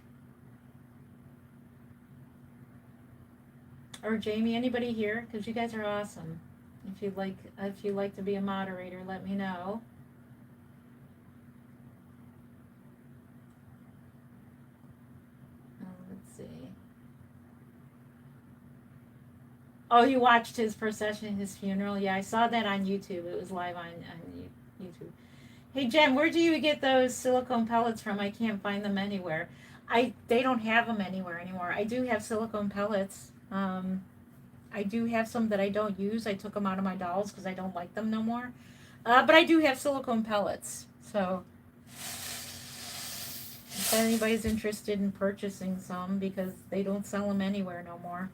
Or Jamie, anybody here? Because you guys are awesome. If you'd like to be a moderator, let me know. Let's see. Oh, you watched his procession, his funeral? Yeah, I saw that on YouTube. It was live on YouTube. Hey, Jen, where do you get those silicone pellets from? I can't find them anywhere. They don't have them anywhere anymore. I do have silicone pellets. I do have some that I don't use. I took them out of my dolls because I don't like them no more. But I do have silicone pellets. So if anybody's interested in purchasing some, because they don't sell them anywhere no more.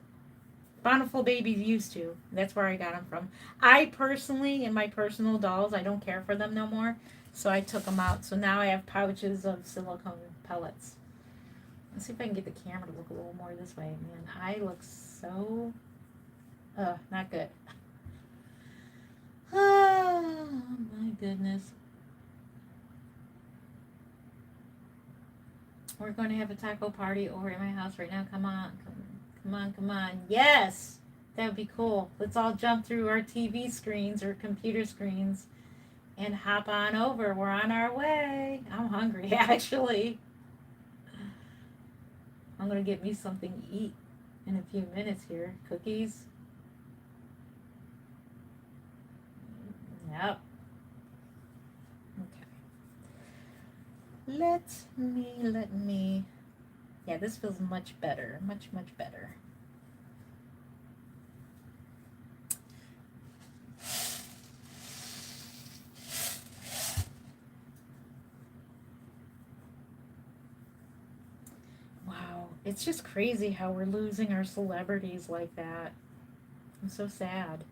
Bountiful Babies used to. That's where I got them from. I personally, in my personal dolls, I don't care for them no more. So I took them out. So now I have pouches of silicone pellets. Let's see if I can get the camera to look a little more this way. Man, I look so... not good. Oh, my goodness. We're going to have a taco party over at my house right now. Come on. Come on. Yes! That would be cool. Let's all jump through our TV screens or computer screens and hop on over. We're on our way. I'm hungry, actually. I'm going to get me something to eat in a few minutes here. Cookies. Yep. Okay. Let me. Yeah, this feels much better. Much, much better. Wow. It's just crazy how we're losing our celebrities like that. I'm so sad.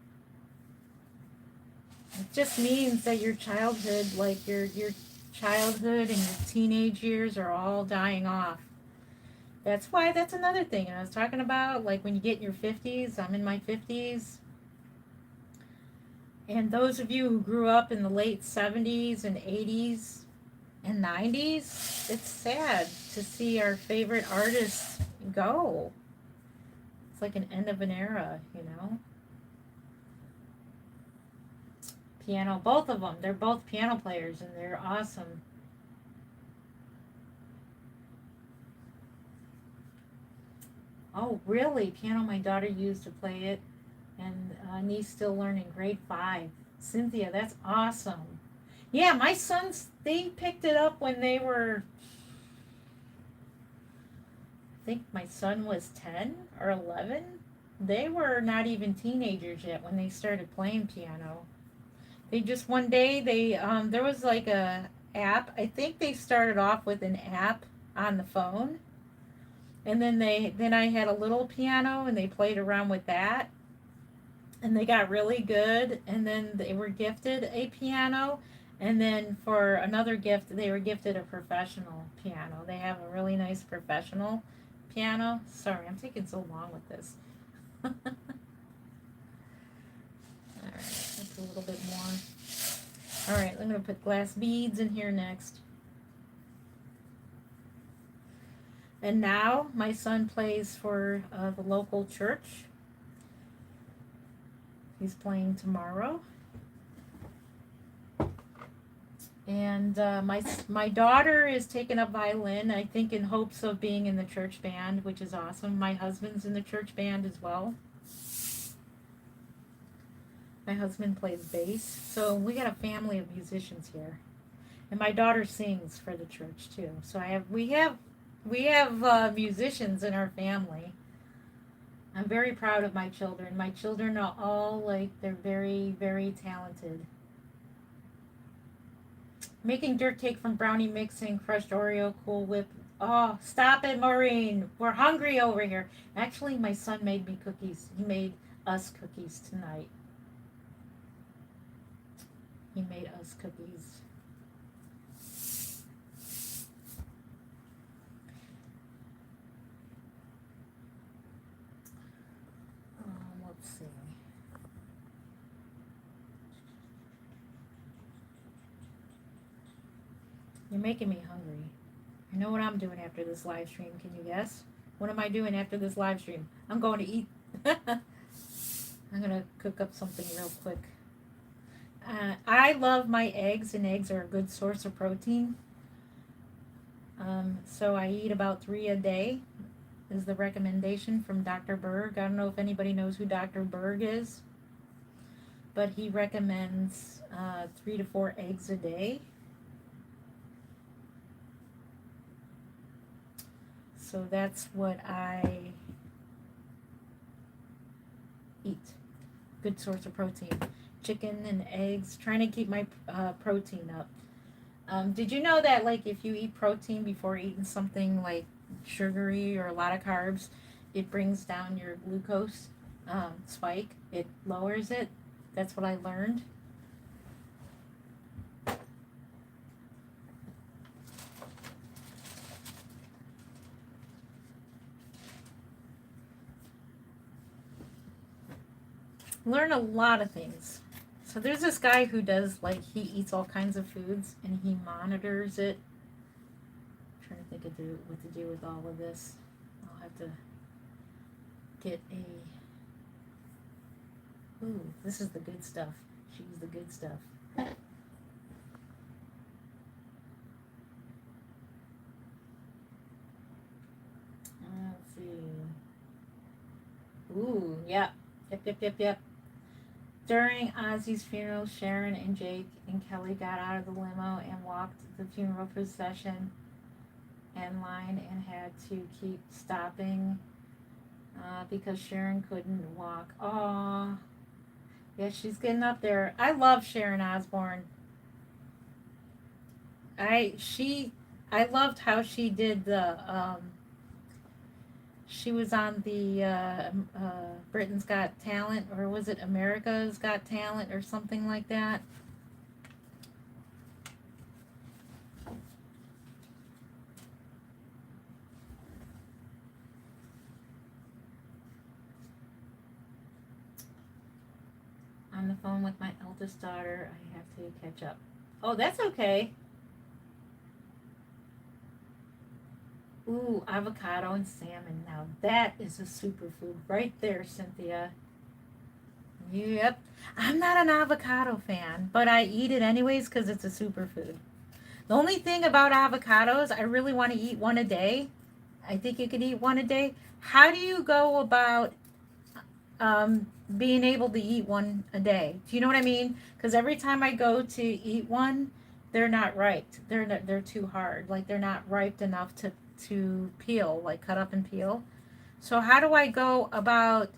It just means that your childhood, like your childhood and your teenage years are all dying off. That's why that's another thing I was talking about, like when you get in your 50s, I'm in my 50s, and those of you who grew up in the late 70s and 80s and 90s, it's sad to see our favorite artists go. It's like an end of an era, you know? Piano, both of them, they're both piano players and they're awesome. Oh, really? Piano my daughter used to play it, and niece still learning grade 5. Cynthia, that's awesome. Yeah, my sons, they picked it up when they were, I think my son was 10 or 11. They were not even teenagers yet when they started playing piano. They just one day there was like a app. I think they started off with an app on the phone, and then I had a little piano and they played around with that, and they got really good, and then they were gifted a piano, and then for another gift they were gifted a professional piano. They have a really nice professional piano. Sorry, I'm taking so long with this. All right, that's a little bit more. All right, I'm going to put glass beads in here next. And now my son plays for the local church. He's playing tomorrow. And my daughter is taking up violin, I think in hopes of being in the church band, which is awesome. My husband's in the church band as well. My husband plays bass. So we got a family of musicians here. And my daughter sings for the church too. So we have musicians in our family. I'm very proud of my children. My children are all like, they're very, very talented. Making dirt cake from brownie mixing, crushed Oreo, Cool Whip. Oh, stop it, Maureen. We're hungry over here. Actually, my son made me cookies. He made us cookies tonight. He made us cookies. Let's see. You're making me hungry. I know what I'm doing after this live stream. Can you guess? What am I doing after this live stream? I'm going to eat. I'm going to cook up something real quick. I love my eggs, and eggs are a good source of protein. So I eat about 3 a day, is the recommendation from Dr. Berg. I don't know if anybody knows who Dr. Berg is, but he recommends 3 to 4 eggs a day. So that's what I eat. Good source of protein. Chicken and eggs, trying to keep my protein up. Did you know that, like, if you eat protein before eating something like sugary or a lot of carbs, it brings down your glucose spike? It lowers it. That's what I learned. Learn a lot of things. So there's this guy who does, like, he eats all kinds of foods and he monitors it. I'm trying to think of what to do with all of this. I'll have to get a. Ooh, this is the good stuff. She's the good stuff. Let's see. Ooh, yep. Yep. During Ozzy's funeral, Sharon and Jake and Kelly got out of the limo and walked the funeral procession and line and had to keep stopping because Sharon couldn't walk. Aw. Yeah, she's getting up there. I love Sharon Osbourne. I loved how she did the she was on the Britain's Got Talent, or was it America's Got Talent or something like that. On the phone with my eldest daughter. I have to catch up. Oh, that's okay. Ooh, avocado and salmon. Now that is a superfood right there, Cynthia. Yep. I'm not an avocado fan, but I eat it anyways because it's a superfood. The only thing about avocados, I really want to eat one a day. I think you could eat one a day. How do you go about being able to eat one a day? Do you know what I mean? Because every time I go to eat one, they're not ripe. They're too hard. Like they're not ripe enough to peel, like cut up and peel. So how do I go about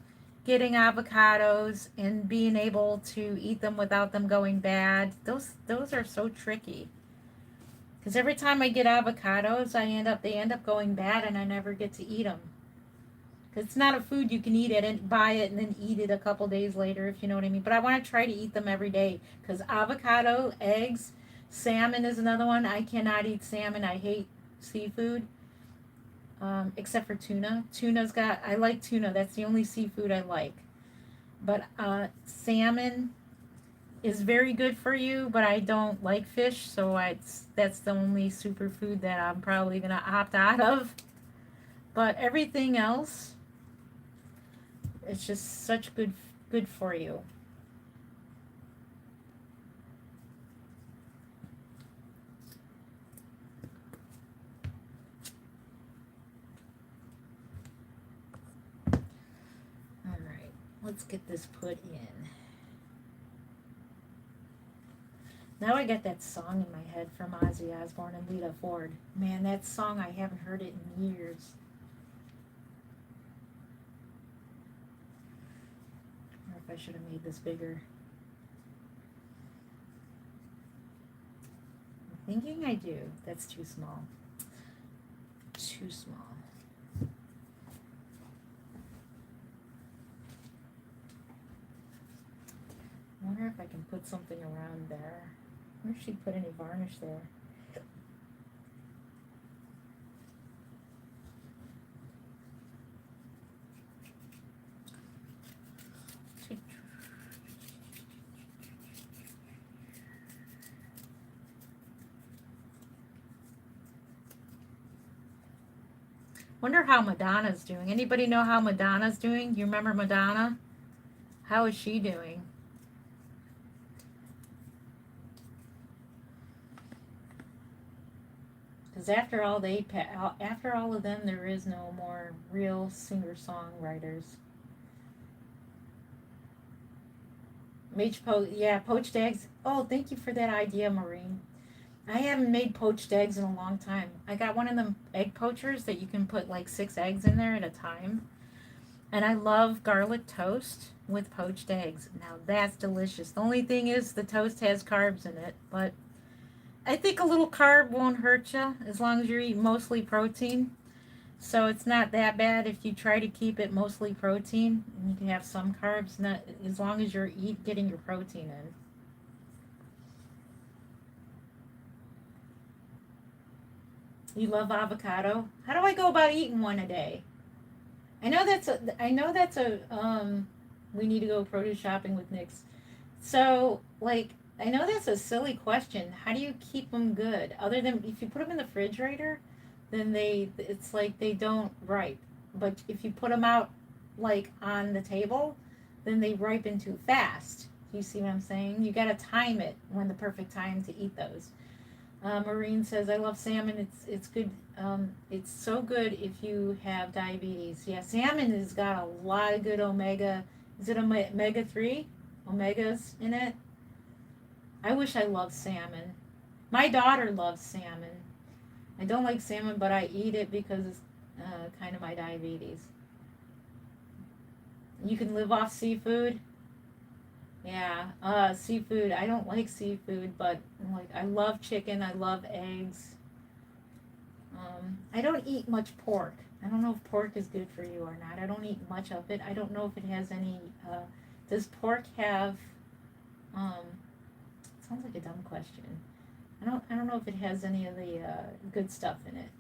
getting avocados and being able to eat them without them going bad? Those are so tricky. Because every time I get avocados, they end up going bad, and I never get to eat them. Because it's not a food you can eat it and buy it and then eat it a couple days later, if you know what I mean. But I want to try to eat them every day. Because avocado, eggs, salmon is another one. I cannot eat salmon. I hate seafood. Except for tuna. I like tuna. That's the only seafood I like. But salmon is very good for you, but I don't like fish, so that's the only superfood that I'm probably gonna opt out of. But everything else, it's just such good for you. All right, let's get this put in. Now I got that song in my head from Ozzy Osbourne and Lita Ford. Man, that song, I haven't heard it in years. I wonder if I should have made this bigger. I'm thinking I do. That's too small. Too small. I wonder if I can put something around there. I wonder if she'd put any varnish there. Wonder how Madonna's doing. Anybody know how Madonna's doing? You remember Madonna? How is she doing? Because after after all of them, there is no more real singer-songwriters. Yeah, poached eggs. Oh, thank you for that idea, Maureen. I haven't made poached eggs in a long time. I got one of them egg poachers that you can put like 6 eggs in there at a time. And I love garlic toast with poached eggs. Now that's delicious. The only thing is the toast has carbs in it, but I think a little carb won't hurt you as long as you're eating mostly protein. So it's not that bad if you try to keep it mostly protein. You can have some carbs, not as long as you're getting your protein in. You love avocado? How do I go about eating one a day? I know that's a we need to go produce shopping with Nick's. So, like, I know that's a silly question. How do you keep them good? Other than if you put them in the refrigerator, then it's like they don't ripe. But if you put them out like on the table, then they ripen too fast. Do you see what I'm saying? You got to time it when the perfect time to eat those. Maureen says, "I love salmon. It's good. It's so good if you have diabetes. Yeah, salmon has got a lot of good omega. Is it omega 3? omegas in it. I wish I loved salmon. My daughter loves salmon. I don't like salmon, but I eat it because it's kind of my diabetes. You can live off seafood. Yeah, seafood. I don't like seafood, but like I love chicken. I love eggs. I don't eat much pork. I don't know if pork is good for you or not. I don't eat much of it. I don't know if it has any. Does pork have? Um, Sounds like a dumb question. I don't know if it has any of the good stuff in it.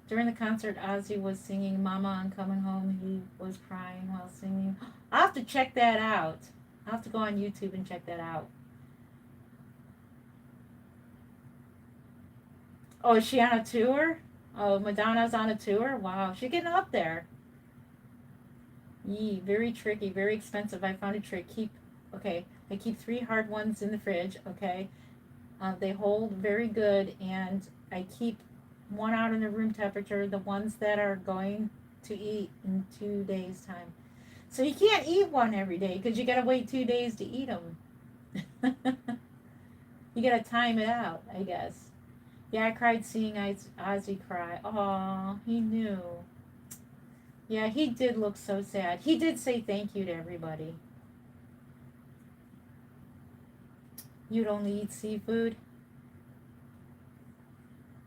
During the concert, Ozzy was singing "Mama, I'm Coming Home." He was crying while singing. I'll have to check that out. I'll have to go on YouTube and check that out. Oh, is she on a tour? Oh, Madonna's on a tour? Wow, she's getting up there. Yee, very tricky, very expensive. I found a trick. Okay, I keep 3 hard ones in the fridge, okay? They hold very good, and I keep one out in the room temperature, the ones that are going to eat in 2 days' time. So you can't eat one every day because you gotta wait 2 days to eat them. You gotta time it out, I guess. Yeah, I cried seeing Ozzy cry. Aw, he knew. Yeah, he did look so sad. He did say thank you to everybody. You'd only eat seafood?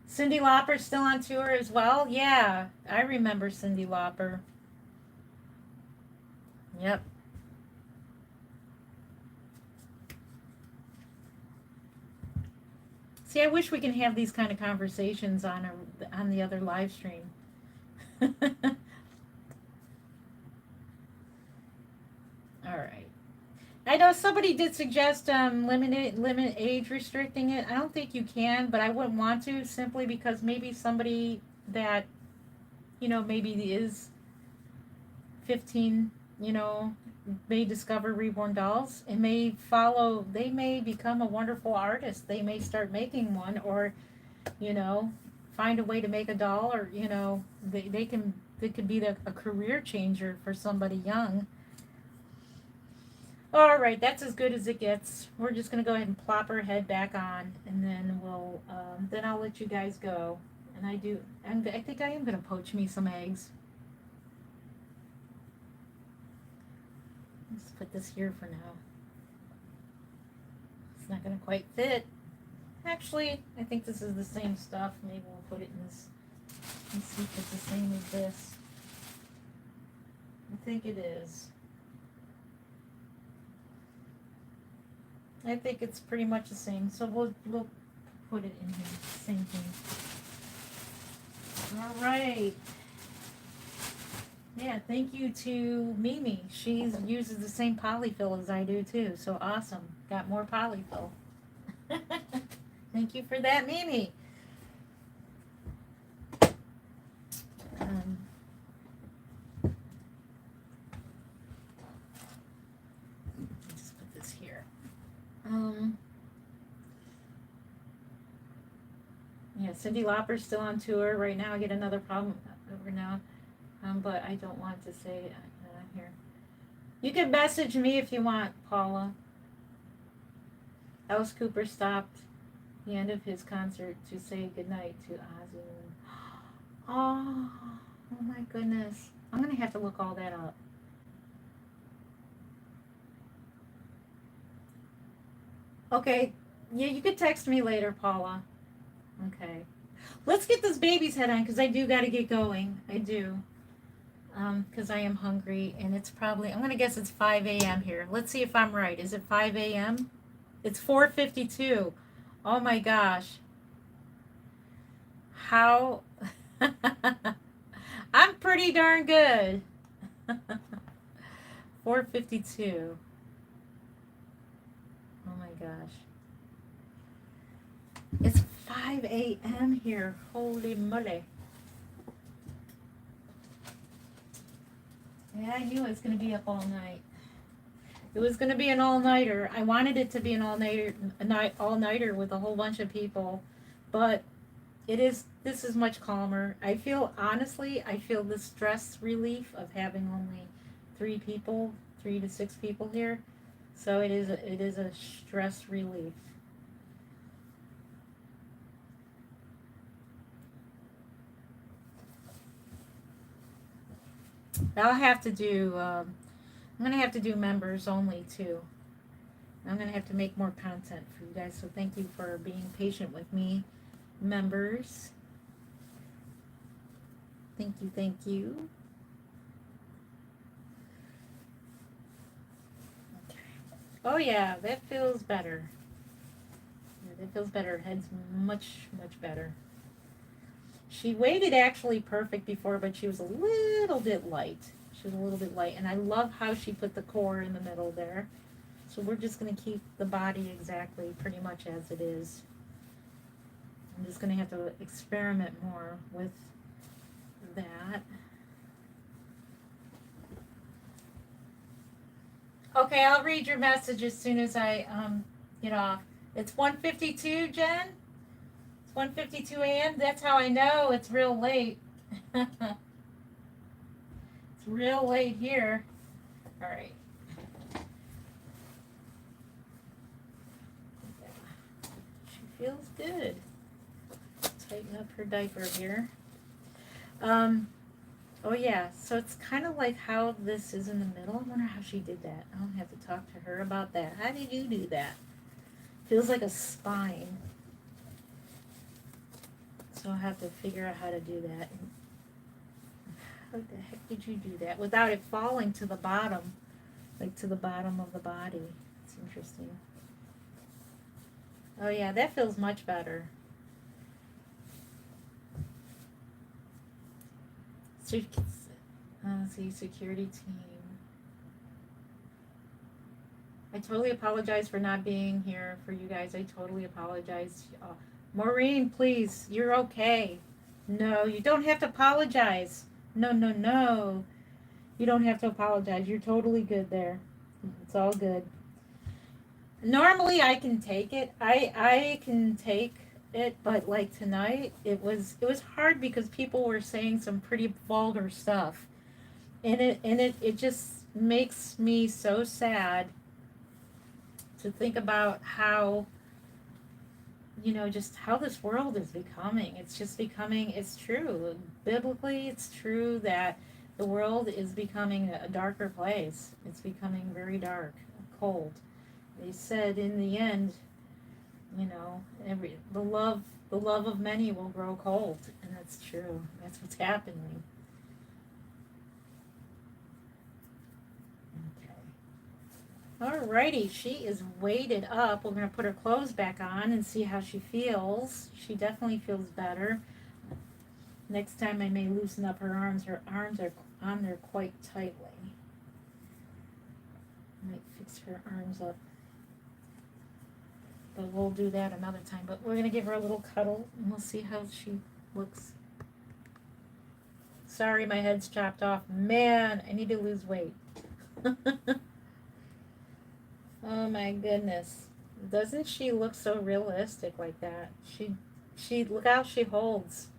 Cyndi Lauper's still on tour as well? Yeah, I remember Cyndi Lauper. Yep. See, I wish we can have these kind of conversations on the other live stream. All right. I know somebody did suggest limit age restricting it. I don't think you can, but I wouldn't want to simply because maybe somebody that maybe is 15, may discover Reborn Dolls and may follow. They may become a wonderful artist. They may start making one, or you know, find a way to make a doll, or they can. It could be a career changer for somebody young. All right, that's as good as it gets. We're just gonna go ahead and plop her head back on, and then then I'll let you guys go. And I think I am gonna poach me some eggs. Let's put this here for now. It's not gonna quite fit. Actually, I think this is the same stuff. Maybe we'll put it in this. Let's see if it's the same as this. I think it is. I think it's pretty much the same. So we'll put it in here. Same thing. All right. Yeah, thank you to Mimi. She uses the same polyfill as I do too. So awesome. Got more polyfill. Thank you for that, Mimi. Just put this here. Yeah, Cyndi Lauper's still on tour right now. I get another problem over now, but I don't want to say it here. You can message me if you want, Paula. Alice Cooper stopped the end of his concert to say goodnight to Ozzy. Oh my goodness. I'm going to have to look all that up. Okay. Yeah, you could text me later, Paula. Okay. Let's get this baby's head on because I do got to get going. I do. Because I am hungry and it's probably, I'm going to guess it's 5 a.m. here. Let's see if I'm right. Is it 5 a.m.? It's 4:52. Oh my gosh. How? I'm pretty darn good. 4:52. Oh my gosh. It's 5 a.m. here. Holy moly. Yeah, I knew it was going to be up all night. It was going to be an all-nighter. I wanted it to be an all-nighter with a whole bunch of people, but this is much calmer. I feel the stress relief of having only 3 3 to 6 people here. So it is a stress relief. I'll have to do, I'm going to have to do members only too. I'm going to have to make more content for you guys. So thank you for being patient with me, members. Thank you, thank you. Okay. Oh yeah, that feels better. Yeah, that feels better. Head's much, much better. She weighted actually perfect before, but she was a little bit light. She was a little bit light. And I love how she put the core in the middle there. So we're just going to keep the body exactly pretty much as it is. I'm just going to have to experiment more with that. Okay, I'll read your message as soon as I get off. It's 1:52, Jen. It's 1:52 a.m. That's how I know it's real late. It's real late here. All right. She feels good. Tighten up her diaper here. Oh yeah, so it's kind of like how this is in the middle. I wonder how she did that. I'll have to talk to her about that. How did you do that? Feels like a spine. So I'll have to figure out how to do that. How the heck did you do that without it falling to the bottom, like to the bottom of the body? It's interesting. Oh yeah, that feels much better. See, security team. I totally apologize for not being here for you guys. I totally apologize. Maureen, please, you're okay. No, you don't have to apologize. No, no, no. You don't have to apologize. You're totally good there. It's all good. Normally I can take it. I can take it, but like tonight it was hard because people were saying some pretty vulgar stuff. And it just makes me so sad to think about how, just how this world is becoming. It's just becoming, it's true. Biblically, it's true that the world is becoming a darker place. It's becoming very dark, cold. They said in the end, the love of many will grow cold, and that's true. That's what's happening. Alrighty, she is weighted up. We're going to put her clothes back on and see how she feels. She definitely feels better. Next time I may loosen up her arms. Her arms are on there quite tightly. I might fix her arms up. But we'll do that another time. But we're going to give her a little cuddle and we'll see how she looks. Sorry, my head's chopped off. Man, I need to lose weight. Oh my goodness. Doesn't she look so realistic like that? She look how she holds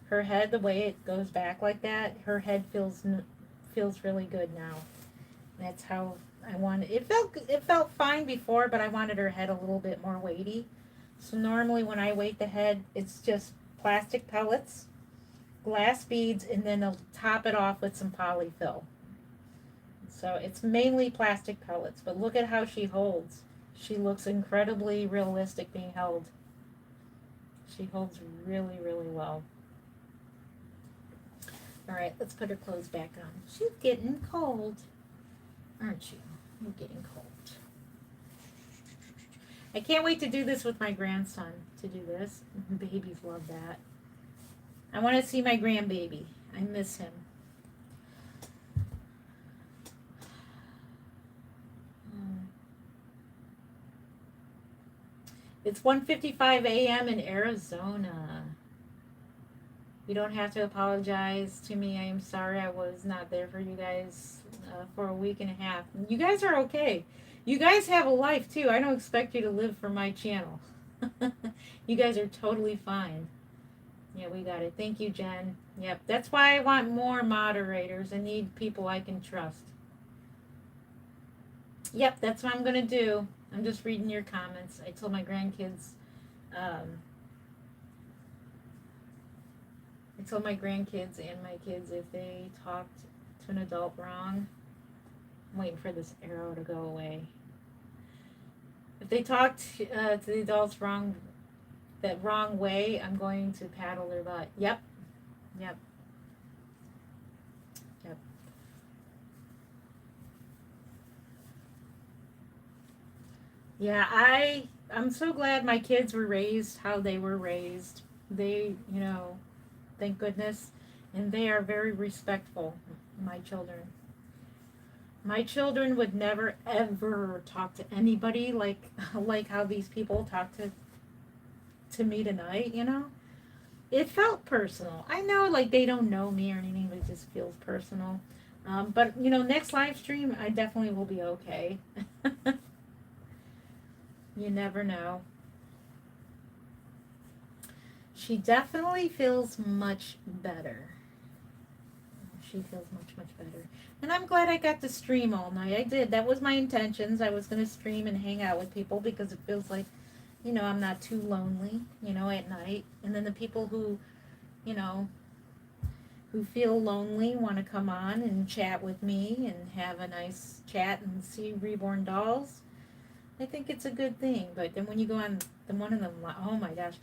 her head, the way it goes back like that. Her head feels really good now. That's how I wanted it. Felt fine before, but I wanted her head a little bit more weighty. So normally when I weight the head, it's just plastic pellets, glass beads, and then I'll top it off with some polyfill. So it's mainly plastic pellets, but look at how she holds. She looks incredibly realistic being held. She holds really, really well. All right, let's put her clothes back on. She's getting cold, aren't you? You're getting cold. I can't wait to do this with my grandson, to do this. Babies love that. I want to see my grandbaby. I miss him. It's 1:55 a.m. in Arizona. You don't have to apologize to me. I am sorry I was not there for you guys for a week and a half. You guys are okay. You guys have a life too. I don't expect you to live for my channel. You guys are totally fine. Yeah, we got it. Thank you, Jen. Yep, that's why I want more moderators. I need people I can trust. Yep, that's what I'm gonna do. I'm just reading your comments. I told my grandkids, um, I told my grandkids and my kids if they talked to an adult wrong, I'm waiting for this arrow to go away. If they talked to the adults wrong, that wrong way, I'm going to paddle their butt. Yep, yep, yep. Yeah, I'm so glad my kids were raised how they were raised. They, thank goodness, and they are very respectful, my children. My children would never ever talk to anybody like like how these people talk to me tonight. It felt personal. I know like they don't know me or anything, but it just feels personal. But next live stream I definitely will be okay. You never know. She definitely feels much better. She feels much, much better. And I'm glad I got to stream all night. I did. That was my intentions. I was going to stream and hang out with people because it feels like, I'm not too lonely, at night. And then the people you know, who feel lonely want to come on and chat with me and have a nice chat and see Reborn Dolls. I think it's a good thing. But then when you go on the one of them, oh my gosh.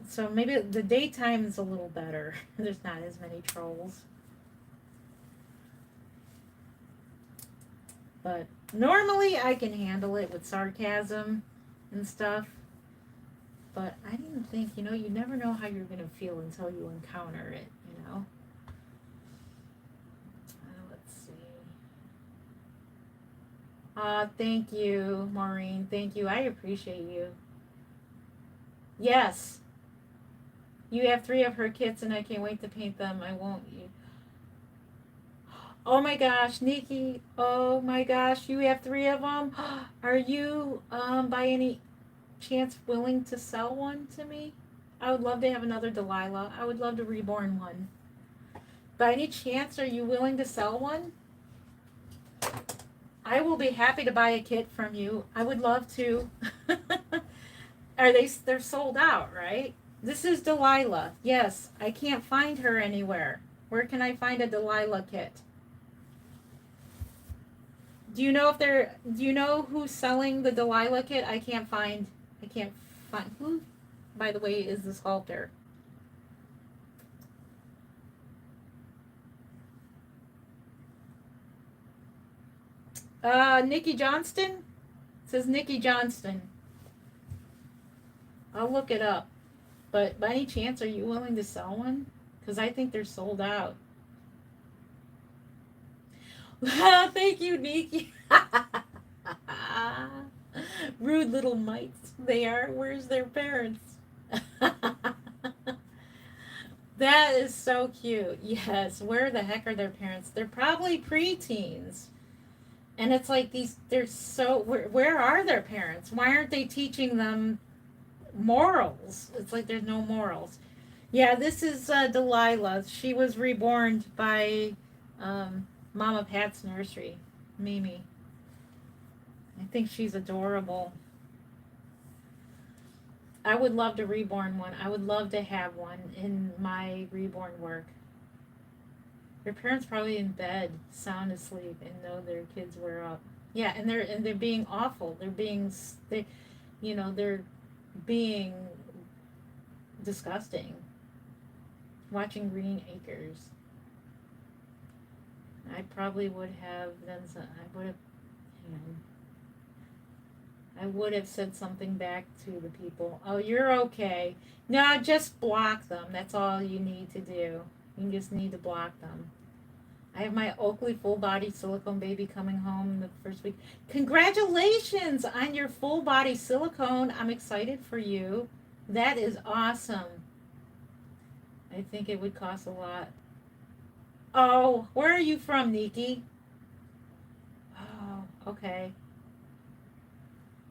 So maybe the daytime is a little better. There's not as many trolls. But normally I can handle it with sarcasm and stuff. But I didn't think, you never know how you're going to feel until you encounter it. Let's see. Thank you, Maureen. Thank you. I appreciate you. Yes. You have 3 of her kits and I can't wait to paint them. I won't. Oh my gosh, Nikki. Oh my gosh, you have 3 of them. Are you by any chance willing to sell one to me? I would love to have another Delilah. I would love to reborn one. By any chance, are you willing to sell one? I will be happy to buy a kit from you. I would love to. They're sold out, right? This is Delilah. Yes, I can't find her anywhere. Where can I find a Delilah kit? Do you know who's selling the Delilah kit? I can't find who, by the way, is this halter? Nikki Johnston? It says Nikki Johnston. I'll look it up. But by any chance, are you willing to sell one? Because I think they're sold out. Thank you, Nikki. Rude little mites. They are. Where's their parents? That is so cute. Yes. Where the heck are their parents? They're probably preteens. And it's like they're so, where are their parents? Why aren't they teaching them morals? It's like there's no morals. Yeah, this is Delilah. She was reborn by Mama Pat's nursery, Mimi. I think she's adorable. I would love to reborn one. I would love to have one in my reborn work. Their parents probably in bed, sound asleep, and know their kids were up. Yeah, and they're being awful. They're being disgusting. Watching Green Acres. I probably would have done some. I would have said something back to the people. Oh, you're okay. No, just block them. That's all you need to do. You just need to block them. I have my Oakley full body silicone baby coming home the first week. Congratulations on your full body silicone. I'm excited for you. That is awesome. I think it would cost a lot. Oh, where are you from, Nikki? Oh, okay.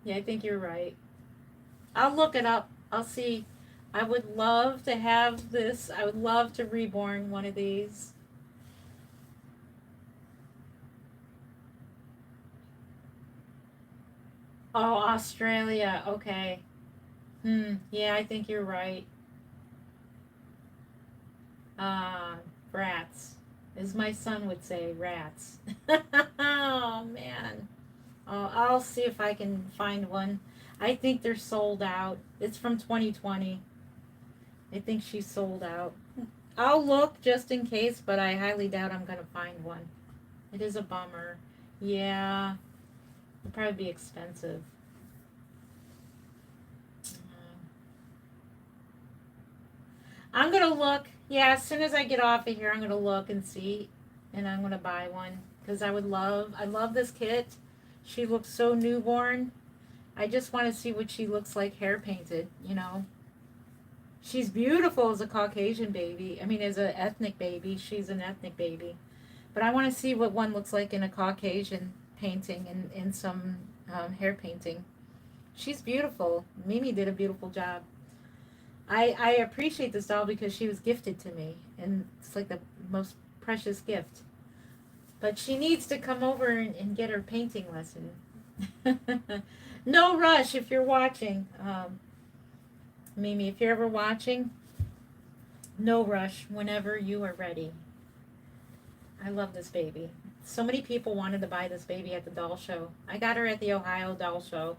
Yeah, I think you're right. I'll look it up. I'll see. I would love to have this. I would love to reborn one of these. Oh, Australia. Okay. Yeah, I think you're right. Uh, rats. As my son would say, rats. Oh, man. Oh, I'll see if I can find one. I think they're sold out. It's from 2020. I think she's sold out. I'll look just in case, but I highly doubt I'm going to find one. It is a bummer. Yeah, it'll probably be expensive. I'm going to look. Yeah, as soon as I get off of here, I'm going to look and see. And I'm going to buy one. Because I love this kit. She looks so newborn. I just want to see what she looks like hair painted, you know. She's beautiful as a Caucasian baby. I mean, as an ethnic baby, she's an ethnic baby. But I want to see what one looks like in a Caucasian painting and in some hair painting. She's beautiful. Mimi did a beautiful job. I appreciate this doll because she was gifted to me, and it's like the most precious gift. But she needs to come over and get her painting lesson. No rush if you're watching. Mimi, if you're ever watching, no rush whenever you are ready. I love this baby. So many people wanted to buy this baby at the doll show. I got her at the Ohio Doll Show.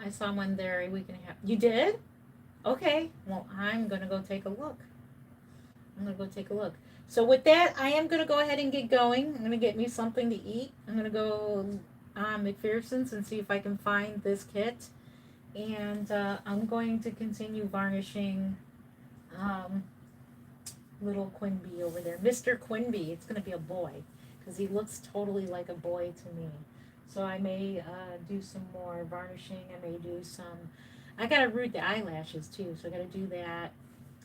I saw one there a week and a half. You did? Okay. Well, I'm gonna go take a look. I'm gonna go take a look. So with that, I am gonna go ahead and get going. I'm gonna get me something to eat. I'm gonna go McPherson's and see if I can find this kit. And I'm going to continue varnishing um, little Quinby over there. Mr. Quinby. It's going to be a boy because he looks totally like a boy to me. So I may do some more varnishing. I may do some. I got to root the eyelashes too, so I got to do that.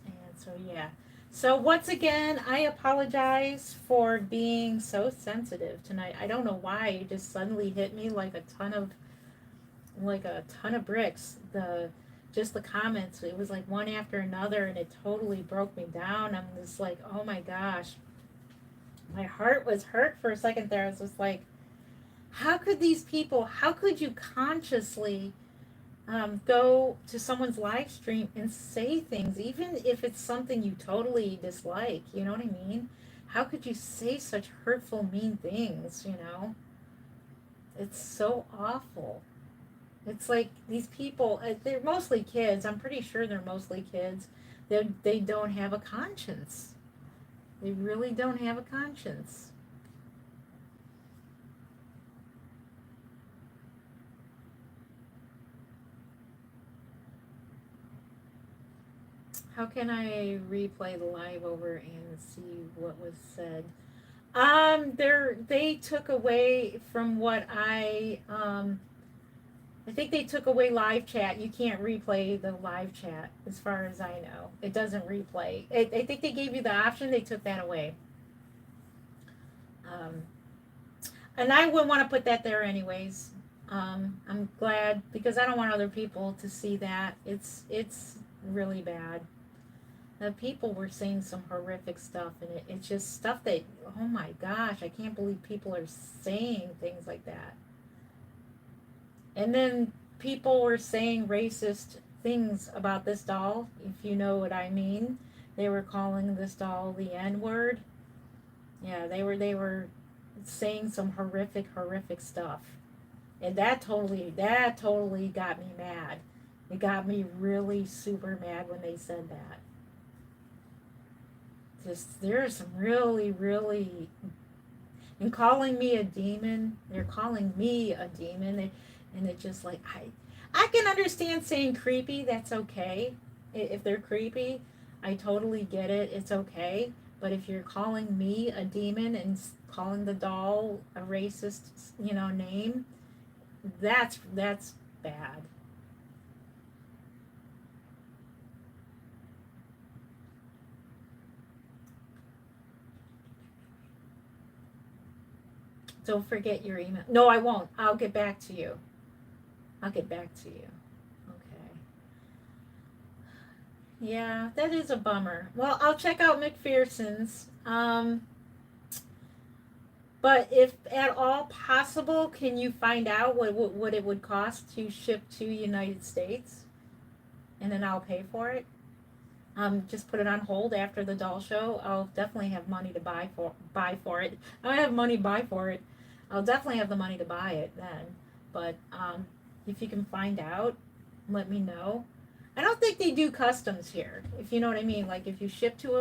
And so, yeah. So, once again, I apologize for being so sensitive tonight. I don't know why it just suddenly hit me like a ton of bricks. The comments, it was like one after another, and it totally broke me down. I'm just like, oh my gosh, my heart was hurt for a second there. I was just like, how could you consciously go to someone's live stream and say things, even if it's something you totally dislike? You know what I mean? How could you say such hurtful, mean things? You know, it's so awful. It's like these people, they're mostly kids. I'm pretty sure they're mostly kids. They don't have a conscience. They really don't have a conscience. How can I replay the live over and see what was said? They took away from what I think they took away live chat. You can't replay the live chat, as far as I know. It doesn't replay. I think they gave you the option. They took that away. Um, and I wouldn't want to put that there anyways. I'm glad because I don't want other people to see that. It's really bad. The people were saying some horrific stuff, and it's just stuff that, oh my gosh, I can't believe people are saying things like that. And then people were saying racist things about this doll, if you know what I mean. They were calling this doll the N word. Yeah, they were saying some horrific stuff. And that totally got me mad. It got me really super mad when they said that. Just there's some really and calling me a demon. They're calling me a demon. And it just like I can understand saying creepy. That's okay. If they're creepy, I totally get it. It's okay. But if you're calling me a demon and calling the doll a racist, name, that's bad. Don't forget your email. No, I won't. I'll get back to you. I'll get back to you. Okay. Yeah, that is a bummer. Well, I'll check out McPherson's. But if at all possible, can you find out what it would cost to ship to United States, and then I'll pay for it. Just put it on hold after the doll show. I'll definitely have money to buy for it. I don't have money to buy for it. I'll definitely have the money to buy it then. But if you can find out, let me know. I don't think they do customs here, if you know what I mean. Like if you ship to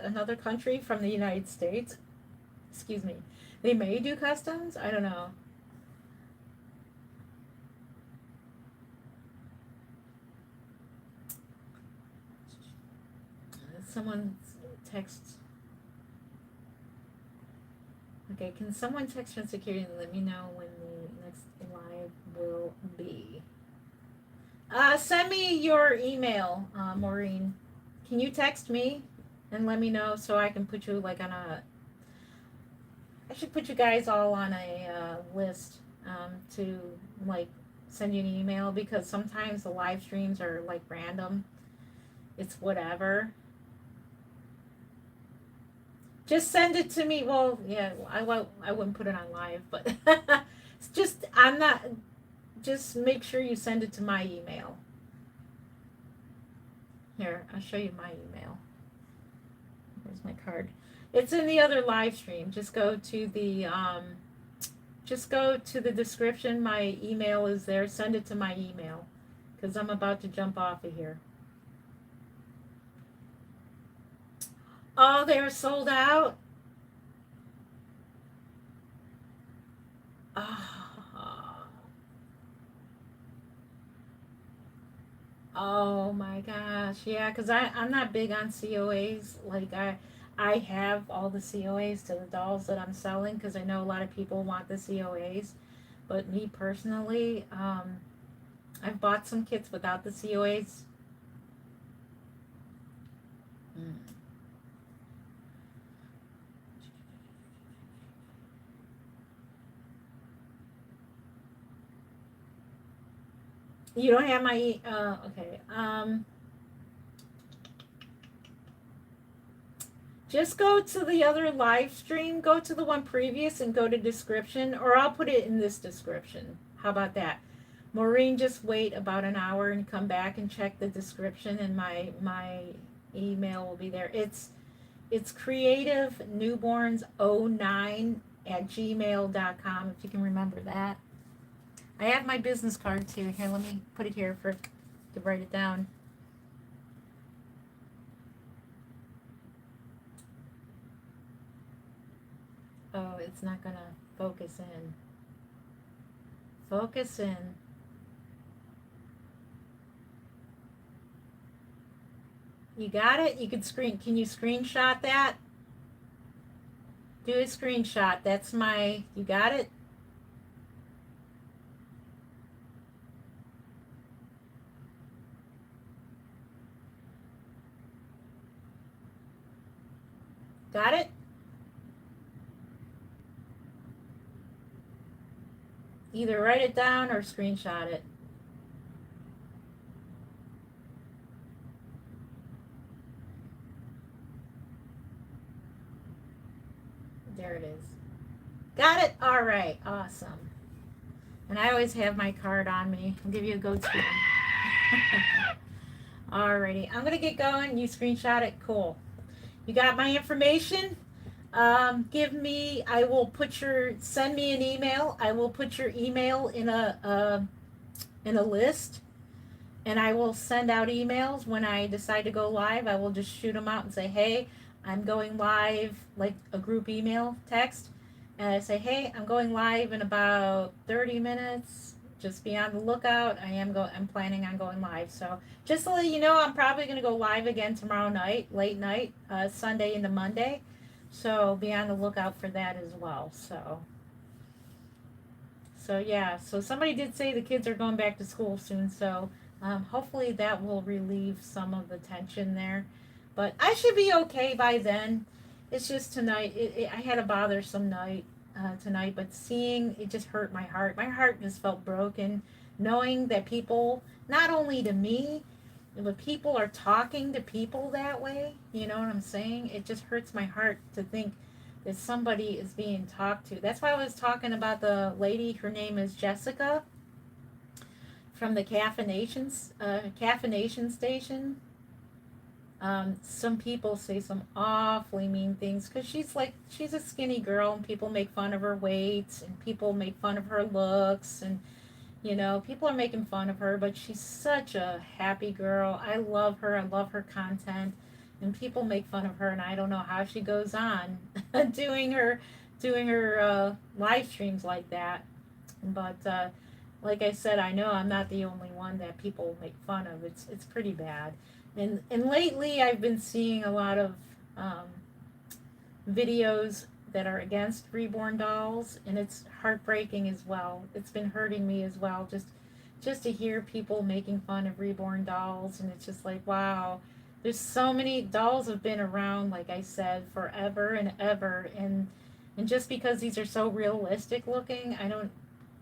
another country from the United States, excuse me, they may do customs. I don't know. Someone text. Okay, can someone text from security and let me know when the next live will be? Send me your email, Maureen. Can you text me and let me know so I can put you like on a. I should put you guys all on a list to like send you an email because sometimes the live streams are like random. It's whatever. Just send it to me. Well, yeah, I wouldn't put it on live, but it's just I'm not. Just make sure you send it to my email. Here, I'll show you my email. Where's my card? It's in the other live stream. Just go to the description. My email is there. Send it to my email because I'm about to jump off of here. Oh, they're sold out. Oh, oh my gosh, yeah, because I'm not big on COAs. Like I have all the COAs to the dolls that I'm selling because I know a lot of people want the COAs. But me personally, I've bought some kits without the COAs. Mm. You don't have my okay. Just go to the other live stream, go to the one previous and go to description, or I'll put it in this description. How about that? Maureen, just wait about an hour and come back and check the description and my email will be there. It's creative newborns09@gmail.com if you can remember that. I have my business card too. Here, let me put it here to write it down. Oh, it's not gonna focus in. Focus in. You got it? You can you screenshot that? Do a screenshot. That's you got it? Got it? Either write it down or screenshot it. There it is. Got it? All right. Awesome. And I always have my card on me. I'll give you a go-to. Alrighty. I'm going to get going. You screenshot it. Cool. You got my information? Send me an email. I will put your email in a list, and I will send out emails when I decide to go live. I will just shoot them out and say, hey, I'm going live, like a group email text. And I say, hey, I'm going live in about 30 minutes. Just be on the lookout. I'm planning on going live. So just to let you know, I'm probably going to go live again tomorrow night, late night, Sunday into Monday. So be on the lookout for that as well. So yeah. So somebody did say the kids are going back to school soon. So hopefully that will relieve some of the tension there. But I should be okay by then. It's just tonight. I had a bothersome night tonight, but seeing it just hurt my heart. My heart just felt broken, knowing that people, not only to me, but people are talking to people that way. You know what I'm saying? It just hurts my heart to think that somebody is being talked to. That's why I was talking about the lady. Her name is Jessica from the caffeination station. Some people say some awfully mean things because she's a skinny girl and people make fun of her weight and people make fun of her looks and people are making fun of her, but she's such a happy girl. I love her. I love her content. And people make fun of her, and I don't know how she goes on doing her live streams like that. But like I said, I know I'm not the only one that people make fun of. It's pretty bad. And lately, I've been seeing a lot of um, videos that are against reborn dolls, and it's heartbreaking as well. It's been hurting me as well, just to hear people making fun of reborn dolls, and it's just like, wow, there's so many dolls have been around, like I said, forever and ever, and just because these are so realistic looking, I don't,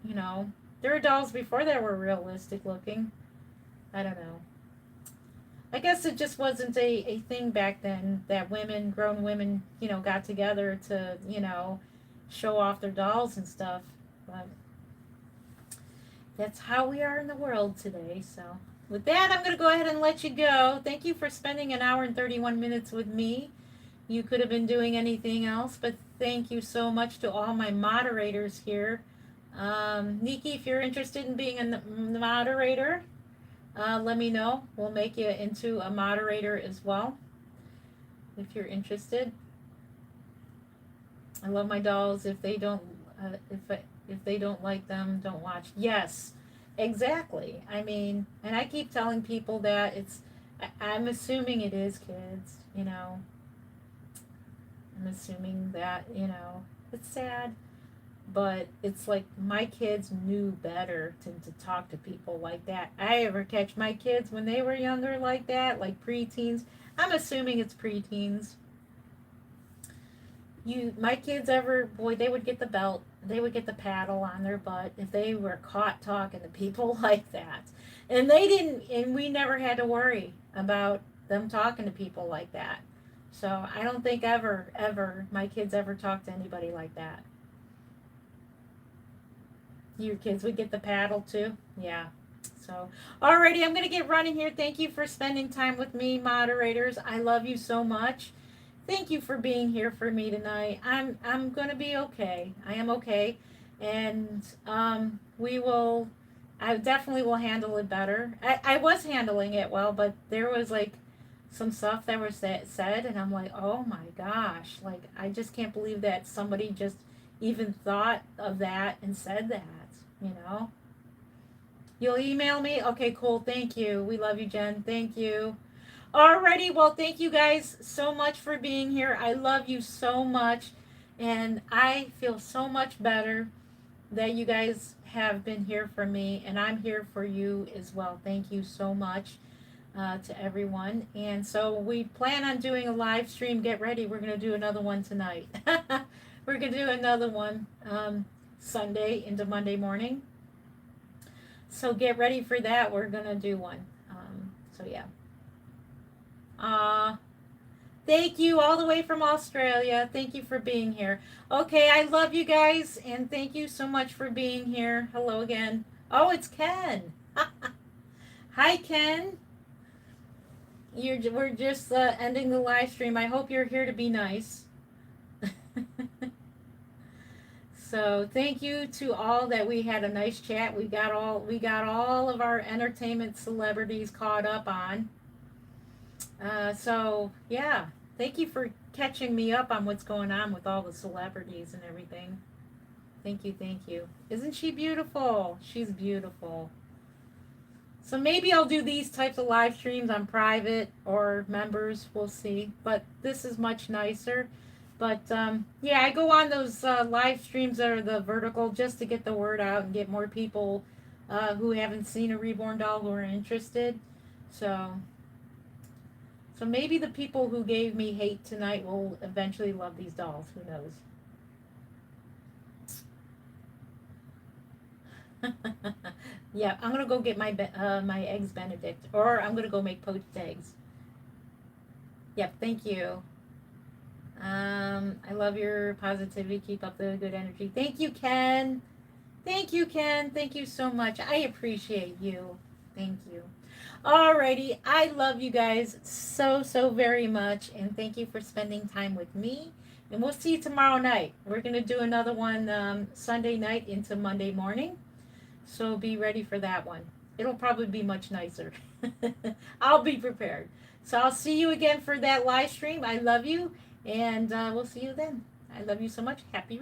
you know, there were dolls before that were realistic looking. I don't know. I guess it just wasn't a thing back then that women, grown women, got together to, show off their dolls and stuff. But that's how we are in the world today. So, with that, I'm going to go ahead and let you go. Thank you for spending an hour and 31 minutes with me. You could have been doing anything else, but thank you so much to all my moderators here. Nikki, if you're interested in being a moderator, let me know. We'll make you into a moderator as well if you're interested. I love my dolls. If they don't, if they don't like them, don't watch. Yes, exactly. I mean, and I keep telling people that I'm assuming it is kids. I'm assuming that it's sad. But it's like my kids knew better to talk to people like that. I ever catch my kids when they were younger like that, like preteens. I'm assuming it's preteens. My kids ever, boy, they would get the belt, they would get the paddle on their butt if they were caught talking to people like that. And they didn't, and we never had to worry about them talking to people like that. So I don't think ever, my kids ever talked to anybody like that. Your kids would get the paddle too? Yeah. So, alrighty, I'm going to get running here. Thank you for spending time with me, moderators. I love you so much. Thank you for being here for me tonight. I'm going to be okay. I am okay. And I definitely will handle it better. I was handling it well, but there was like some stuff that was said, and I'm like, oh my gosh. Like, I just can't believe that somebody just even thought of that and said that. you know. You'll email me? Okay, cool. Thank you. We love you, Jen. Thank you. Alrighty, well, thank you guys so much for being here. I love you so much. And I feel so much better that you guys have been here for me. And I'm here for you as well. Thank you so much to everyone. And so we plan on doing a live stream. Get ready. We're going to do another one tonight. We're going to do another one Sunday into Monday morning. So get ready for that. We're going to do one. So yeah. Thank you all the way from Australia. Thank you for being here. Okay, I love you guys, and thank you so much for being here. Hello again. Oh, it's Ken. Hi, Ken. We're just ending the live stream. I hope you're here to be nice. So thank you to all that we had a nice chat. We got all of our entertainment celebrities caught up on. So yeah, thank you for catching me up on what's going on with all the celebrities and everything. Thank you, thank you. Isn't she beautiful? She's beautiful. So maybe I'll do these types of live streams on private or members. We'll see. But this is much nicer. But yeah, I go on those live streams that are the vertical just to get the word out and get more people who haven't seen a reborn doll who are interested. So maybe the people who gave me hate tonight will eventually love these dolls. Who knows? Yeah, I'm gonna go get my my eggs Benedict, or I'm gonna go make poached eggs. Yep, thank you. I love your positivity. Keep up the good energy. Thank you, Ken. Thank you, Ken. Thank you so much. I appreciate you. Thank you. Alrighty. I love you guys so, so very much. And thank you for spending time with me. And we'll see you tomorrow night. We're going to do another one Sunday night into Monday morning. So be ready for that one. It'll probably be much nicer. I'll be prepared. So I'll see you again for that live stream. I love you. And we'll see you then. I love you so much. Happy